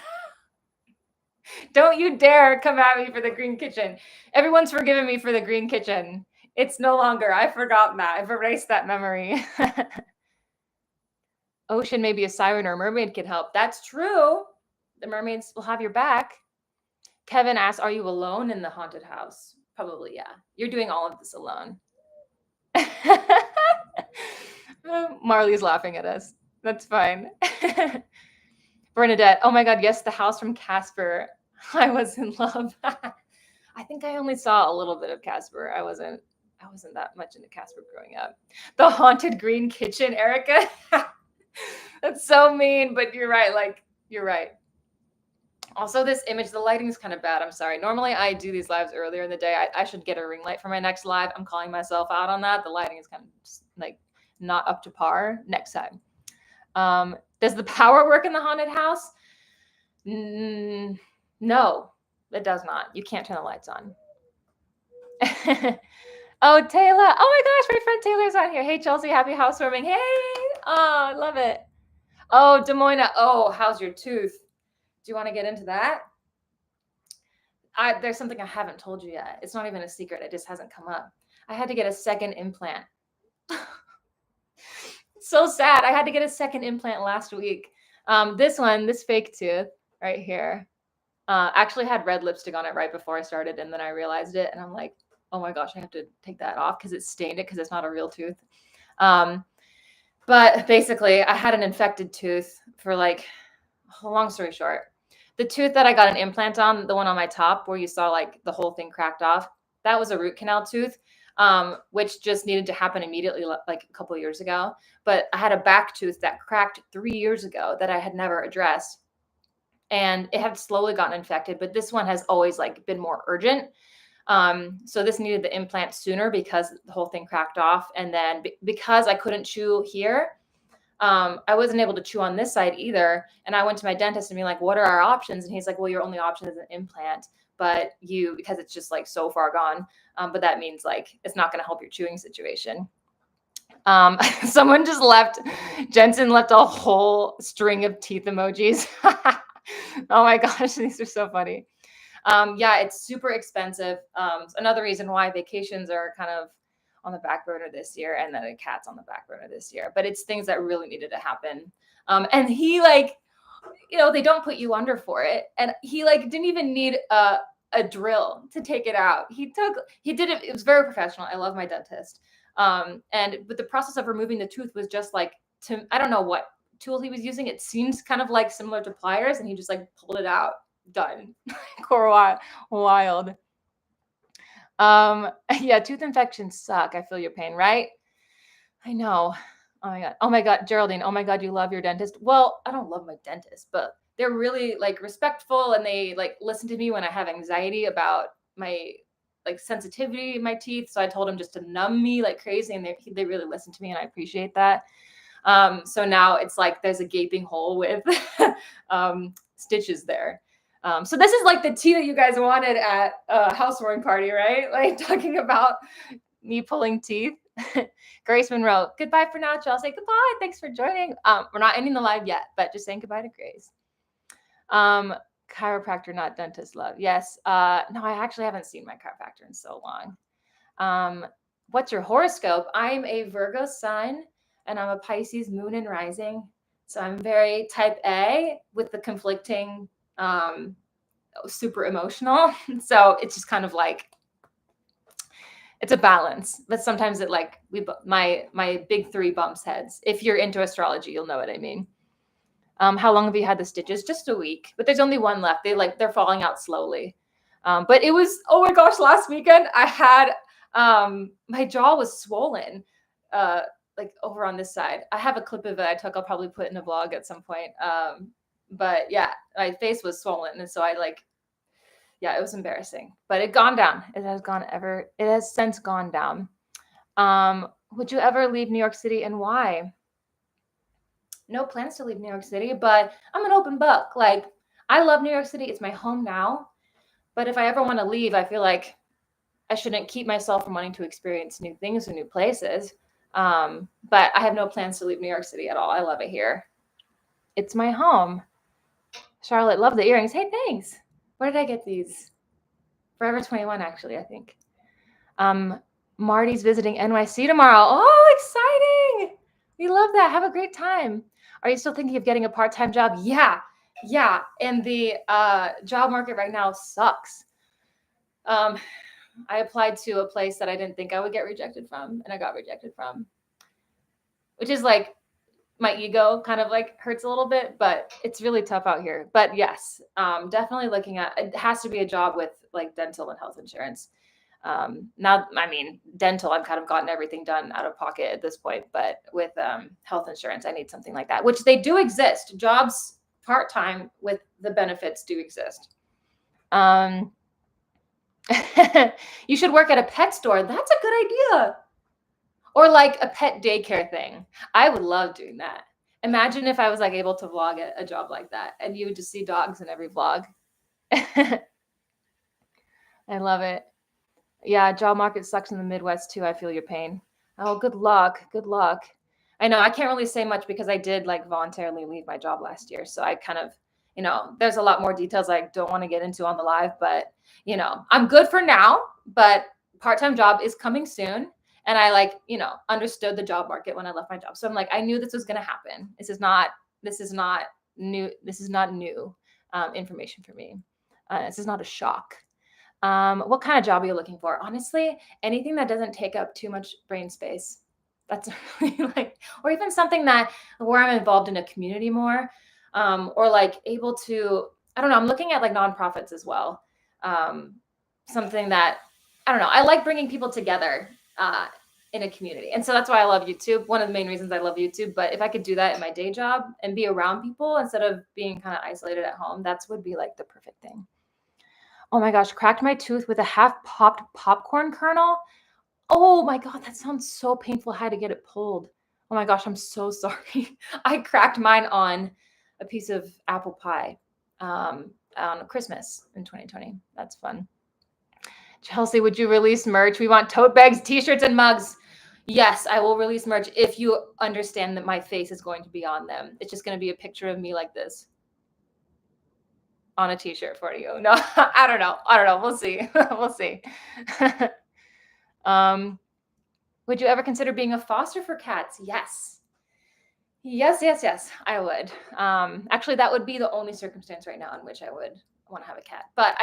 Don't you dare come at me for the green kitchen. Everyone's forgiven me for the green kitchen. It's no longer. I've forgotten that. I've erased that memory. Ocean, maybe a siren or a mermaid could help. That's true. The mermaids will have your back. Kevin asks, are you alone in the haunted house? Probably, yeah. You're doing all of this alone. Marley's laughing at us. That's fine. Bernadette, oh my God, yes, the house from Casper. I was in love. I think I only saw a little bit of Casper. I wasn't that much into Casper growing up. The haunted green kitchen, Erica. That's so mean, but you're right. Like, you're right. Also, this image, the lighting is kind of bad. I'm sorry. Normally, I do these lives earlier in the day. I should get a ring light for my next live. I'm calling myself out on that. The lighting is kind of just, like not up to par. Next time. Does the power work in the haunted house? No, it does not. You can't turn the lights on. Oh, Taylor. Oh my gosh, my friend Taylor's on here. Hey, Chelsea, happy housewarming. Hey. Oh, I love it. Oh, Des Moines. Oh, how's your tooth? Do you want to get into that? There's something I haven't told you yet. It's not even a secret. It just hasn't come up. I had to get a second implant. So sad. I had to get a second implant last week. This fake tooth right here, actually had red lipstick on it right before I started. And then I realized it and I'm like, oh my gosh, I have to take that off because it stained it because it's not a real tooth. But basically, I had an infected tooth for like, long story short, the tooth that I got an implant on, the one on my top where you saw like the whole thing cracked off, that was a root canal tooth, which just needed to happen immediately, like a couple of years ago. But I had a back tooth that cracked 3 years ago that I had never addressed, and it had slowly gotten infected. But this one has always like been more urgent. So this needed the implant sooner because the whole thing cracked off, and then because I couldn't chew here, I wasn't able to chew on this side either. And I went to my dentist and be like, what are our options? And he's like, well, your only option is an implant, but because it's just like so far gone. But that means like, it's not going to help your chewing situation. Someone just Jensen left a whole string of teeth emojis. Oh my gosh, these are so funny. Yeah, it's super expensive. Another reason why vacations are kind of on the back burner this year, and then a cat's on the back burner this year. But it's things that really needed to happen. And he like, they don't put you under for it. And he like didn't even need a drill to take it out. He did it. It was very professional. I love my dentist. But the process of removing the tooth was just like, I don't know what tool he was using. It seems kind of like similar to pliers, and he just like pulled it out. Done. Core wild. Yeah, tooth infections suck. I feel your pain, right? I know. Oh my God. Oh my God, Geraldine. Oh my God, you love your dentist. Well, I don't love my dentist, but they're really like respectful, and they like listen to me when I have anxiety about my like sensitivity in my teeth. So I told them just to numb me like crazy, and they really listen to me, and I appreciate that. So now it's like there's a gaping hole with stitches there. So this is like the tea that you guys wanted at Housewarming Party, right? Like talking about me pulling teeth. Grace Monroe, goodbye for now, Chelsea. Goodbye. Thanks for joining. We're not ending the live yet, but just saying goodbye to Grace. Chiropractor, not dentist, love. Yes. No, I actually haven't seen my chiropractor in so long. What's your horoscope? I'm a Virgo sun, and I'm a Pisces moon and rising. So I'm very type A with the conflicting, super emotional. So it's just kind of like, it's a balance, but sometimes it like my big three bumps heads. If you're into astrology, you'll know what I mean. How long have you had the stitches? Just a week, but there's only one left. They're falling out slowly. But it was, oh my gosh, last weekend I had, my jaw was swollen, like over on this side. I have a clip of it I took. I'll probably put in a vlog at some point. But yeah, my face was swollen. And so yeah, it was embarrassing, but it gone down. It has since gone down. Would you ever leave New York City, and why? No plans to leave New York City, but I'm an open book. Like, I love New York City. It's my home now. But if I ever want to leave, I feel like I shouldn't keep myself from wanting to experience new things or new places. But I have no plans to leave New York City at all. I love it here. It's my home. Charlotte, love the earrings. Hey, thanks. Where did I get these? Forever 21, actually, I think. Marty's visiting NYC tomorrow. Oh, exciting. We love that. Have a great time. Are you still thinking of getting a part-time job? Yeah. And the job market right now sucks. I applied to a place that I didn't think I would get rejected from, and I got rejected from, which is like, my ego kind of like hurts a little bit, but it's really tough out here. But yes, definitely looking at, it has to be a job with like dental and health insurance. Now, I mean, dental, I've kind of gotten everything done out of pocket at this point, but with health insurance, I need something like that, which they do exist. Jobs part-time with the benefits do exist. You should work at a pet store. That's a good idea. Or like a pet daycare thing. I would love doing that. Imagine if I was like able to vlog a job like that, and you would just see dogs in every vlog. I love it. Yeah, job market sucks in the Midwest too. I feel your pain. Oh, good luck. Good luck. I know I can't really say much because I did like voluntarily leave my job last year. So I kind of, there's a lot more details I don't want to get into on the live, but I'm good for now, but part-time job is coming soon. And I understood the job market when I left my job. So I'm like, I knew this was going to happen. This is not new. This is not new information for me. This is not a shock. What kind of job are you looking for? Honestly, anything that doesn't take up too much brain space. That's really like, or even something that where I'm involved in a community more, or like able to, I don't know, I'm looking at like nonprofits as well. Um, Something that, I don't know, I like bringing people together in a community. And so that's why I love YouTube. One of the main reasons I love YouTube. But if I could do that in my day job and be around people instead of being kind of isolated at home, that's would be like the perfect thing. Oh my gosh, cracked my tooth with a half popped popcorn kernel. Oh my God, that sounds so painful. I had to get it pulled. Oh my gosh, I'm so sorry. I cracked mine on a piece of apple pie on Christmas in 2020. That's fun. Chelsea, would you release merch? We want tote bags, t-shirts, and mugs. Yes, I will release merch if you understand that my face is going to be on them. It's just going to be a picture of me like this on a t-shirt for you. No, I don't know. I don't know. We'll see. We'll see. Would you ever consider being a foster for cats? Yes. Yes, I would. Actually, that would be the only circumstance right now in which I would want to have a cat. But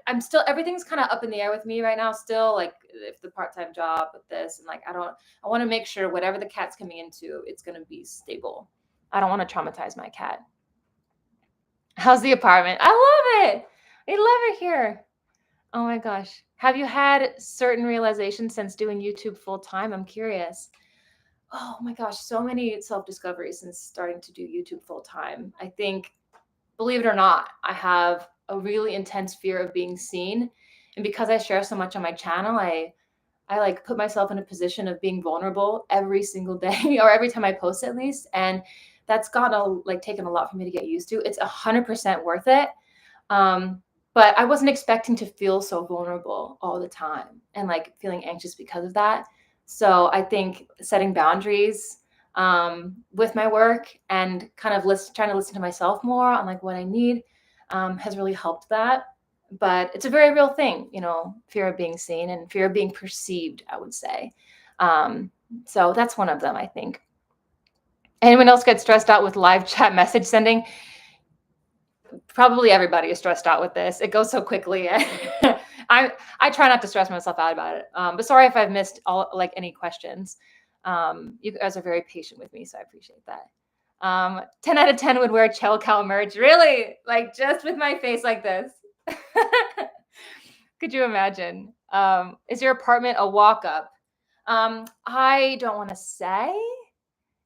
I'm still, everything's kind of up in the air with me right now still, like if the part-time job with this, and like, I want to make sure whatever the cat's coming into, it's going to be stable. I don't want to traumatize my cat. How's the apartment? I love it. I love it here. Oh my gosh. Have you had certain realizations since doing YouTube full time? I'm curious. Oh my gosh, so many self-discoveries since starting to do YouTube full time. I think, believe it or not, I have a really intense fear of being seen. And because I share so much on my channel, I like put myself in a position of being vulnerable every single day or every time I post at least. And that's taken a lot for me to get used to. It's 100% worth it. But I wasn't expecting to feel so vulnerable all the time and like feeling anxious because of that. So I think setting boundaries with my work and kind of trying to listen to myself more on like what I need has really helped that. But it's a very real thing, fear of being seen and fear of being perceived, I would say. So that's one of them, I think. Anyone else get stressed out with live chat message sending? Probably everybody is stressed out with this. It goes so quickly. I try not to stress myself out about it. But sorry if I've missed any questions. You guys are very patient with me, so I appreciate that. 10 out of 10 would wear Chell Cow merch. Really? Like just with my face like this. Could you imagine? Is your apartment a walk-up? I don't want to say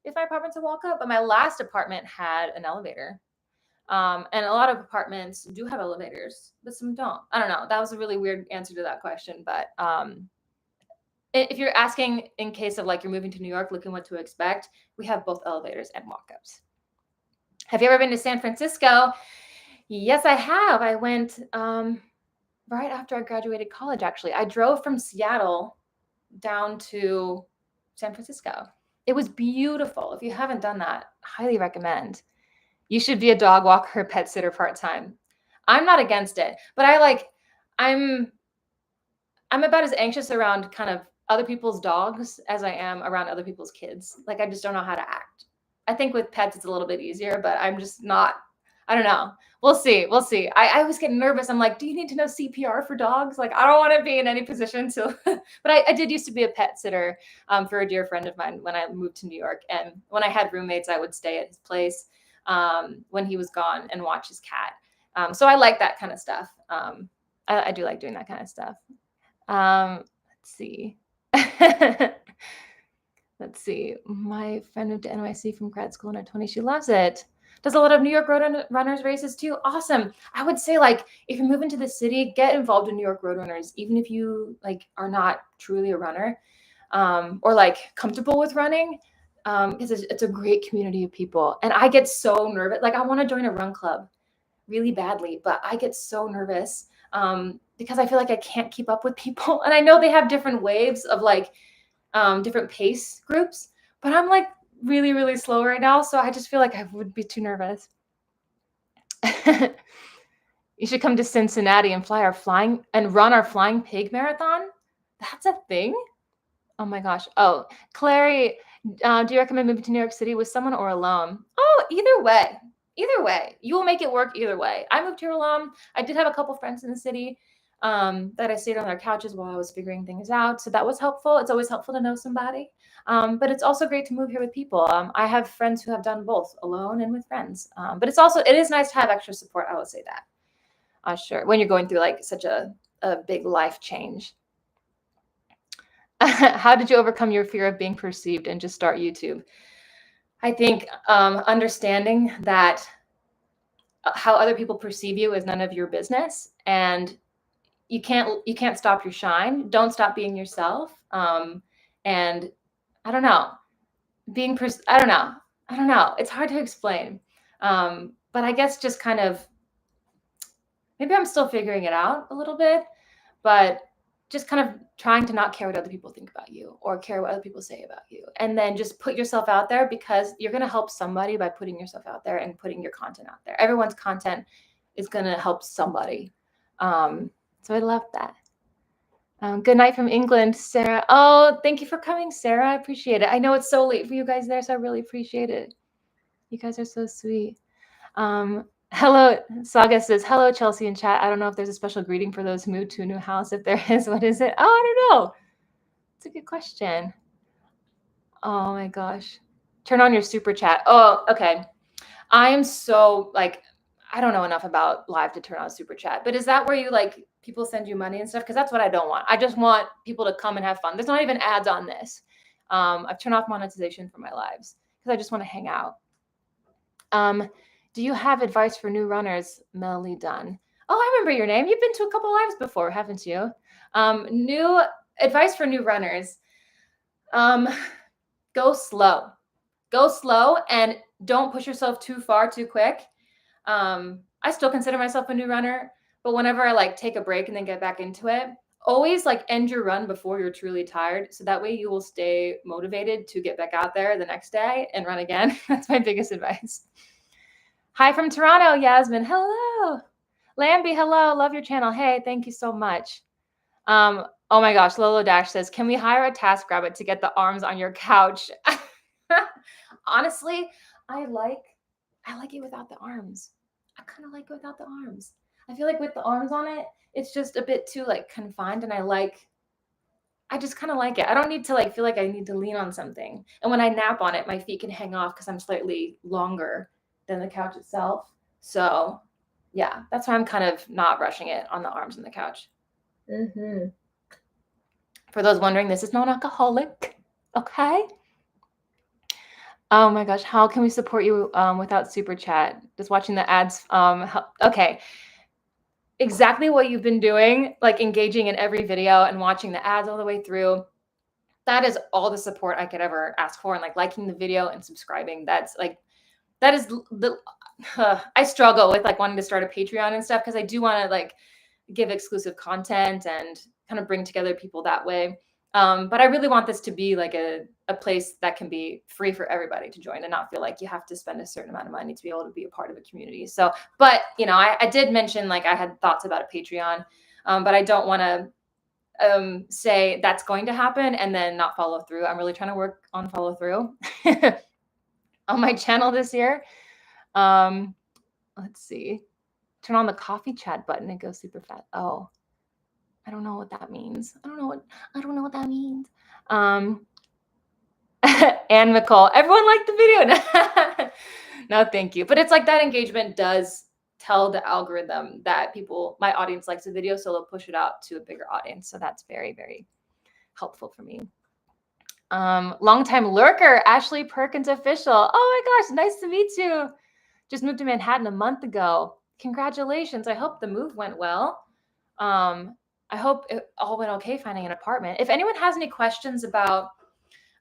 if my apartment's a walk-up, but my last apartment had an elevator. And a lot of apartments do have elevators, but some don't. I don't know. That was a really weird answer to that question. But if you're asking in case of like you're moving to New York, looking what to expect, we have both elevators and walk-ups. Have you ever been to San Francisco? Yes, I have. I went right after I graduated college, actually. I drove from Seattle down to San Francisco. It was beautiful. If you haven't done that, highly recommend. You should be a dog walker, pet sitter part-time. I'm not against it, but I'm about as anxious around kind of other people's dogs as I am around other people's kids. Like I just don't know how to act. I think with pets it's a little bit easier, but I'm just not, I don't know. We'll see. I always get nervous. I'm like, do you need to know CPR for dogs? Like, I don't want to be in any position to, but I did used to be a pet sitter for a dear friend of mine when I moved to New York. And when I had roommates, I would stay at his place when he was gone and watch his cat. So I like that kind of stuff. I do like doing that kind of stuff. Let's see. Let's see. My friend moved to NYC from grad school in her 20s. She loves it. Does a lot of New York Roadrunners races too. Awesome. I would say like if you move into the city, get involved in New York Roadrunners, even if you like are not truly a runner or like comfortable with running. Because it's a great community of people. And I get so nervous. Like I want to join a run club really badly, but I get so nervous because I feel like I can't keep up with people. And I know they have different waves of like different pace groups, but I'm like really, really slow right now. So I just feel like I would be too nervous. You should come to Cincinnati and run our flying pig marathon. That's a thing. Oh my gosh. Oh, Clary, do you recommend moving to New York City with someone or alone? Oh, either way, you will make it work either way. I moved here alone. I did have a couple friends in the city. that I stayed on their couches while I was figuring things out. So that was helpful. It's always helpful to know somebody. But it's also great to move here with people. I have friends who have done both, alone and with friends. But it is nice to have extra support. I will say that. Sure. When you're going through like such a big life change. How did you overcome your fear of being perceived and just start YouTube? I think understanding that how other people perceive you is none of your business, and you can't stop your shine. Don't stop being yourself. And I don't know, I don't know. It's hard to explain. But I guess just kind of, maybe I'm still figuring it out a little bit, but just kind of trying to not care what other people think about you or care what other people say about you. And then just put yourself out there, because you're going to help somebody by putting yourself out there and putting your content out there. Everyone's content is going to help somebody. So I love that. Good night from England, Sarah. Oh, thank you for coming, Sarah. I appreciate it. I know it's so late for you guys there, so I really appreciate it. You guys are so sweet. Hello, Saga says, hello, Chelsea in chat. I don't know if there's a special greeting for those who moved to a new house. If there is, what is it? Oh, I don't know. It's a good question. Oh my gosh. Turn on your super chat. Oh, okay. I am so like, I don't know enough about live to turn on super chat, but is that where you like people send you money and stuff? Because that's what I don't want. I just want people to come and have fun. There's not even ads on this. I've turned off monetization for my lives because I just want to hang out. Do you have advice for new runners, Melanie Dunn? Oh, I remember your name. You've been to a couple lives before, haven't you? New advice for new runners. Go slow. Go slow and don't push yourself too far too quick. I still consider myself a new runner, but whenever I like take a break and then get back into it, always like end your run before you're truly tired. So that way you will stay motivated to get back out there the next day and run again. That's my biggest advice. Hi from Toronto, Yasmin. Hello. Lambie, hello. Love your channel. Hey, thank you so much. Oh my gosh, Lolo Dash says, can we hire a TaskRabbit to get the arms on your couch? Honestly, I like it without the arms. I kind of like it without the arms. I feel like with the arms on it, it's just a bit too like confined, and I just kind of like it. I don't need to like feel like I need to lean on something. And when I nap on it, my feet can hang off because I'm slightly longer than the couch itself. So yeah, that's why I'm kind of not rushing it on the arms and the couch. Mm-hmm. For those wondering, this is non-alcoholic. Okay. Oh my gosh, how can we support you without super chat? Just watching the ads. Okay. Exactly what you've been doing, like engaging in every video and watching the ads all the way through. That is all the support I could ever ask for, and like liking the video and subscribing. That is the I struggle with like wanting to start a Patreon and stuff because I do want to like give exclusive content and kind of bring together people that way. But I really want this to be like a place that can be free for everybody to join and not feel like you have to spend a certain amount of money to be able to be a part of a community. So, but you know, I did mention like I had thoughts about a Patreon, but I don't want to say that's going to happen and then not follow through. I'm really trying to work on follow through on my channel this year. Let's see. Turn on the coffee chat button. It goes super fast. Oh, I don't know what that means. I don't know what that means. And Nicole, everyone liked the video. No, thank you. But it's like that engagement does tell the algorithm that my audience likes the video, so they'll push it out to a bigger audience. So that's very, very helpful for me. Longtime lurker, Ashley Perkins official. Oh my gosh, nice to meet you. Just moved to Manhattan a month ago. Congratulations. I hope the move went well. I hope it all went okay finding an apartment. If anyone has any questions about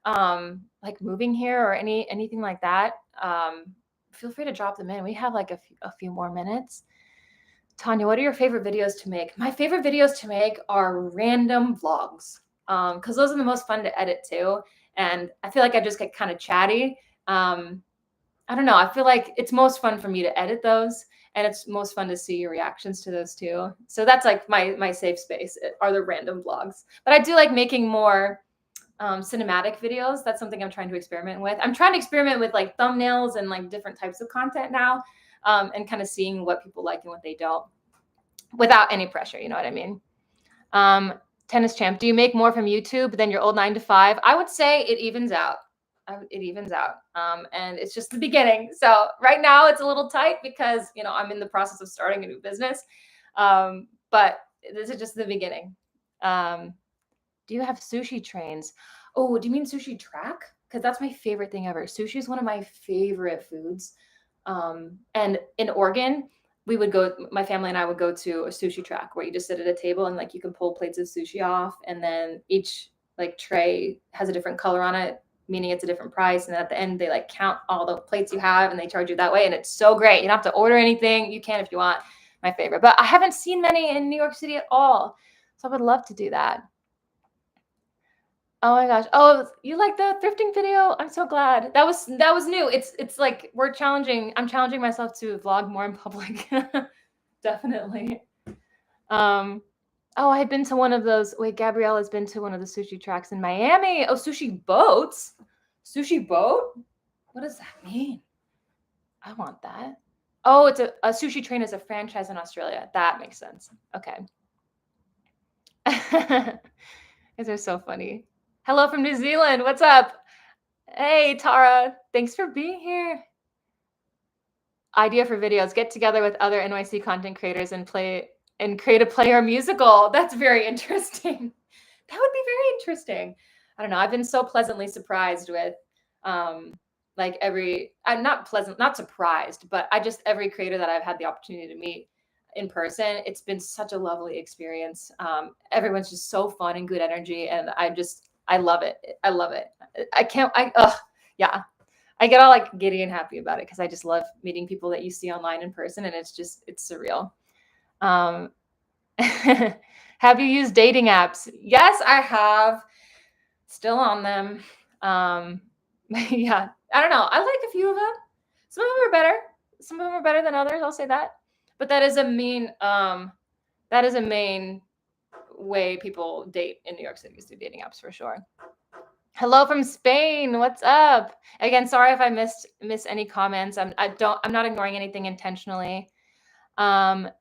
like moving here or anything like that, feel free to drop them in. We have like a few more minutes. Tanya, what are your favorite videos to make? My favorite videos to make are random vlogs, because those are the most fun to edit too. And I feel like I just get kind of chatty. I don't know. I feel like it's most fun for me to edit those, and it's most fun to see your reactions to those too. So that's like my safe space are the random vlogs. But I do like making more cinematic videos. That's something I'm trying to experiment with. I'm trying to experiment with like thumbnails and like different types of content now, and kind of seeing what people like and what they don't without any pressure. You know what I mean? Tennis champ, do you make more from YouTube than your old 9 to 5? I would say it evens out. It evens out. And it's just the beginning. So right now it's a little tight because, I'm in the process of starting a new business. But this is just the beginning. Do you have sushi trains? Oh, do you mean sushi track? Because that's my favorite thing ever. Sushi is one of my favorite foods. And in Oregon, my family and I would go to a sushi track where you just sit at a table and like you can pull plates of sushi off, and then each like tray has a different color on it, meaning it's a different price. And at the end, they like count all the plates you have and they charge you that way. And it's so great. You don't have to order anything. You can if you want. My favorite. But I haven't seen many in New York City at all. So I would love to do that. Oh my gosh. Oh, you like the thrifting video? I'm so glad. That was new. It's like I'm challenging myself to vlog more in public. Definitely. I had been to one of those. Wait, Gabrielle has been to one of the sushi tracks in Miami. Oh, sushi boats. Sushi boat? What does that mean? I want that. Oh, it's a sushi train is a franchise in Australia. That makes sense. Okay. These are so funny. Hello from New Zealand. What's up? Hey, Tara. Thanks for being here. Idea for videos. Get together with other NYC content creators and create a play or musical. That's very interesting. That would be very interesting. I don't know. I've been so pleasantly surprised with I'm not surprised, but every creator that I've had the opportunity to meet in person, it's been such a lovely experience. Everyone's just so fun and good energy. And I love it. I love it. Yeah. I get all like giddy and happy about it because I just love meeting people that you see online in person, and it's surreal. Have you used dating apps? Yes, I have. Still on them. Yeah, I don't know. I like a few of them. Some of them are better. Some of them are better than others. I'll say that. But that is a main way people date in New York City is through dating apps for sure. Hello from Spain. What's up? Again, sorry if I miss any comments. I'm not ignoring anything intentionally. I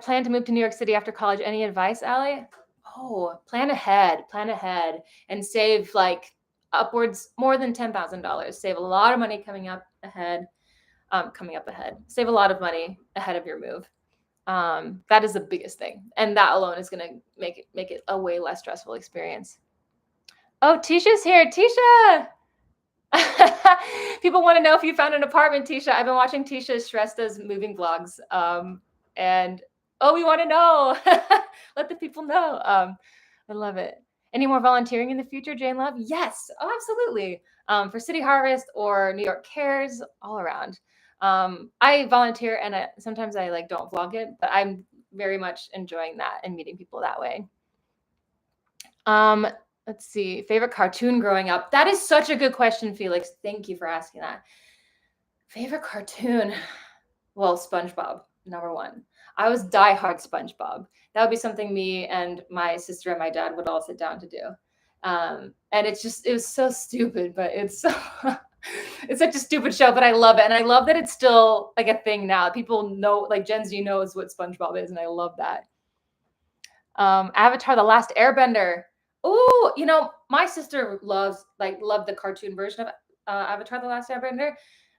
plan to move to New York City after college. Any advice, Allie? Oh, plan ahead, and save like upwards more than $10,000. Save a lot of money coming up ahead. Save a lot of money ahead of your move. That is the biggest thing, and that alone is going to make it a way less stressful experience. Oh, Tisha's here. Tisha! People want to know if you found an apartment, Tisha. I've been watching Tisha Shrestha's moving vlogs. And we want to know. Let the people know. I love it. Any more volunteering in the future, Jane Love? Yes. Oh, absolutely. For City Harvest or New York Cares, all around. I volunteer, and sometimes I like don't vlog it, but I'm very much enjoying that and meeting people that way. Let's see. Favorite cartoon growing up? That is such a good question, Felix. Thank you for asking that. Favorite cartoon? Well, SpongeBob, number one. I was diehard SpongeBob. That would be something me and my sister and my dad would all sit down to do. And it was so stupid, but it's so it's such a stupid show, but I love it. And I love that it's still like a thing now. People know, like Gen Z knows what SpongeBob is, and I love that. Avatar: The Last Airbender. Oh, my sister loved the cartoon version of Avatar: The Last Airbender.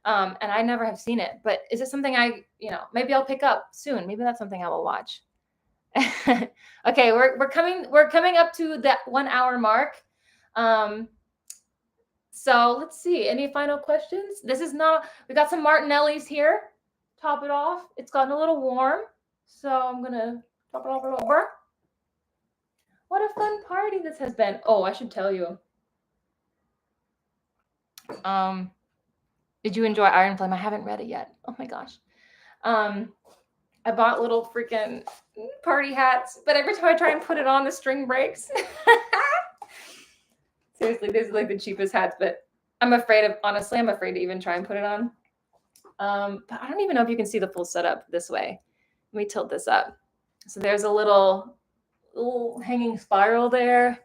And I never have seen it, but is it something maybe I'll pick up soon? Maybe that's something I will watch. Okay, we're coming up to that 1 hour mark. So let's see. Any final questions? We got some Martinellis here. Top it off. It's gotten a little warm, so I'm gonna top it off a little more. What a fun party this has been. Oh, I should tell you. Did you enjoy Iron Flame? I haven't read it yet. Oh my gosh. I bought little freaking party hats, but every time I try and put it on, the string breaks. Seriously, these are like the cheapest hats, but I'm afraid to even try and put it on. But I don't even know if you can see the full setup this way. Let me tilt this up. So there's a little hanging spiral there.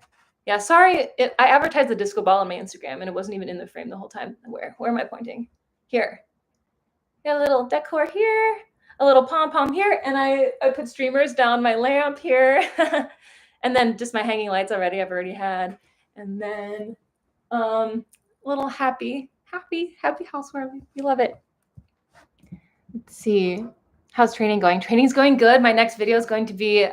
Yeah, sorry. I advertised the disco ball on my Instagram, and it wasn't even in the frame the whole time. Where am I pointing? Here. Got a little decor here, a little pom-pom here, and I put streamers down my lamp here. And then just my hanging lights I've already had. And then little happy housewarming. We love it. Let's see. How's training going? Training's going good. My next video is going to be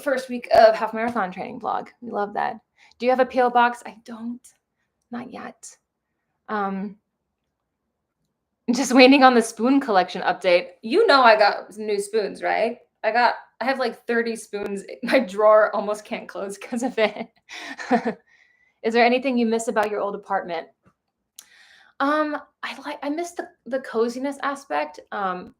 first week of half marathon training vlog. We love that. Do you have a PO box? I don't. Not yet. Just waiting on the spoon collection update. You know I got new spoons, right? I have like 30 spoons. My drawer almost can't close because of it. Is there anything you miss about your old apartment? I miss the coziness aspect.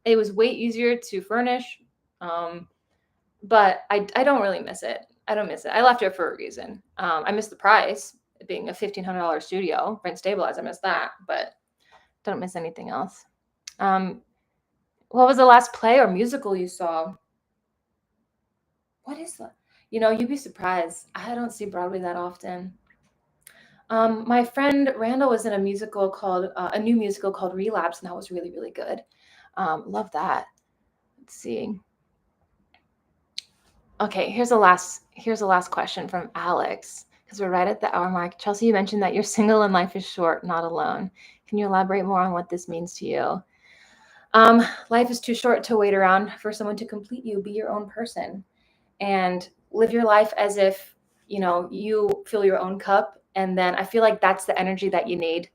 It was way easier to furnish. But I don't really miss it. I don't miss it. I left it for a reason. I miss the price, it being a $1,500 studio, rent stabilized. I miss that, but don't miss anything else. What was the last play or musical you saw? What is that? You'd be surprised. I don't see Broadway that often. My friend Randall was in a musical called a new musical called Relapse, and that was really, really good. Love that. Let's see. Okay, here's the last question from Alex, because we're right at the hour mark. Chelsea, you mentioned that you're single and life is short, not alone. Can you elaborate more on what this means to you? Life is too short to wait around for someone to complete you. Be your own person and live your life as if, you fill your own cup. And then I feel like that's the energy that you need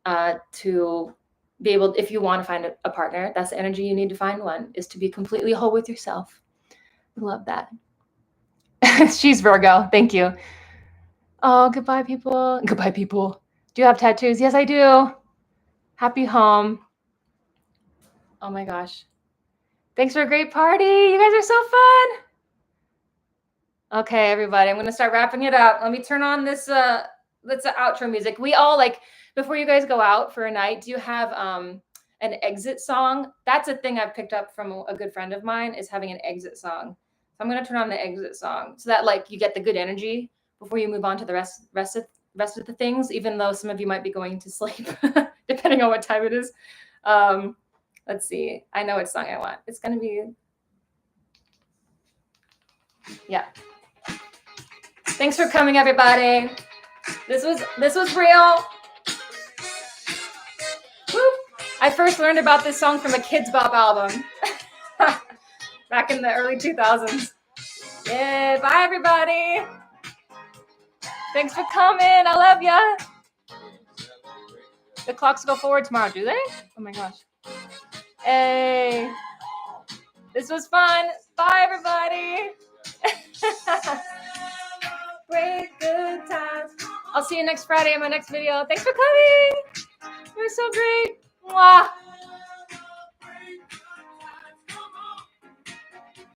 to be able, if you want to find a partner, that's the energy you need to find one, is to be completely whole with yourself. Love that. She's Virgo. Thank you. Oh, goodbye, people. Goodbye, people. Do you have tattoos? Yes, I do. Happy home. Oh my gosh. Thanks for a great party. You guys are so fun. Okay, everybody, I'm going to start wrapping it up. Let me turn on this that's the outro music. We all, like, before you guys go out for a night, do you have an exit song? That's a thing I've picked up from a good friend of mine, is having an exit song. So I'm going to turn on the exit song so that, like, you get the good energy before you move on to the rest of the things, even though some of you might be going to sleep, depending on what time it is. Let's see. I know what song I want. It's going to be, yeah. Thanks for coming, everybody. This was real. Woo. I first learned about this song from a Kids Bop album back in the early 2000s. Yeah, bye, everybody. Thanks for coming. I love ya. The clocks go forward tomorrow, do they? Oh my gosh. Hey. This was fun. Bye, everybody. Great good times. I'll see you next Friday in my next video. Thanks for coming. You're so great. Mwah.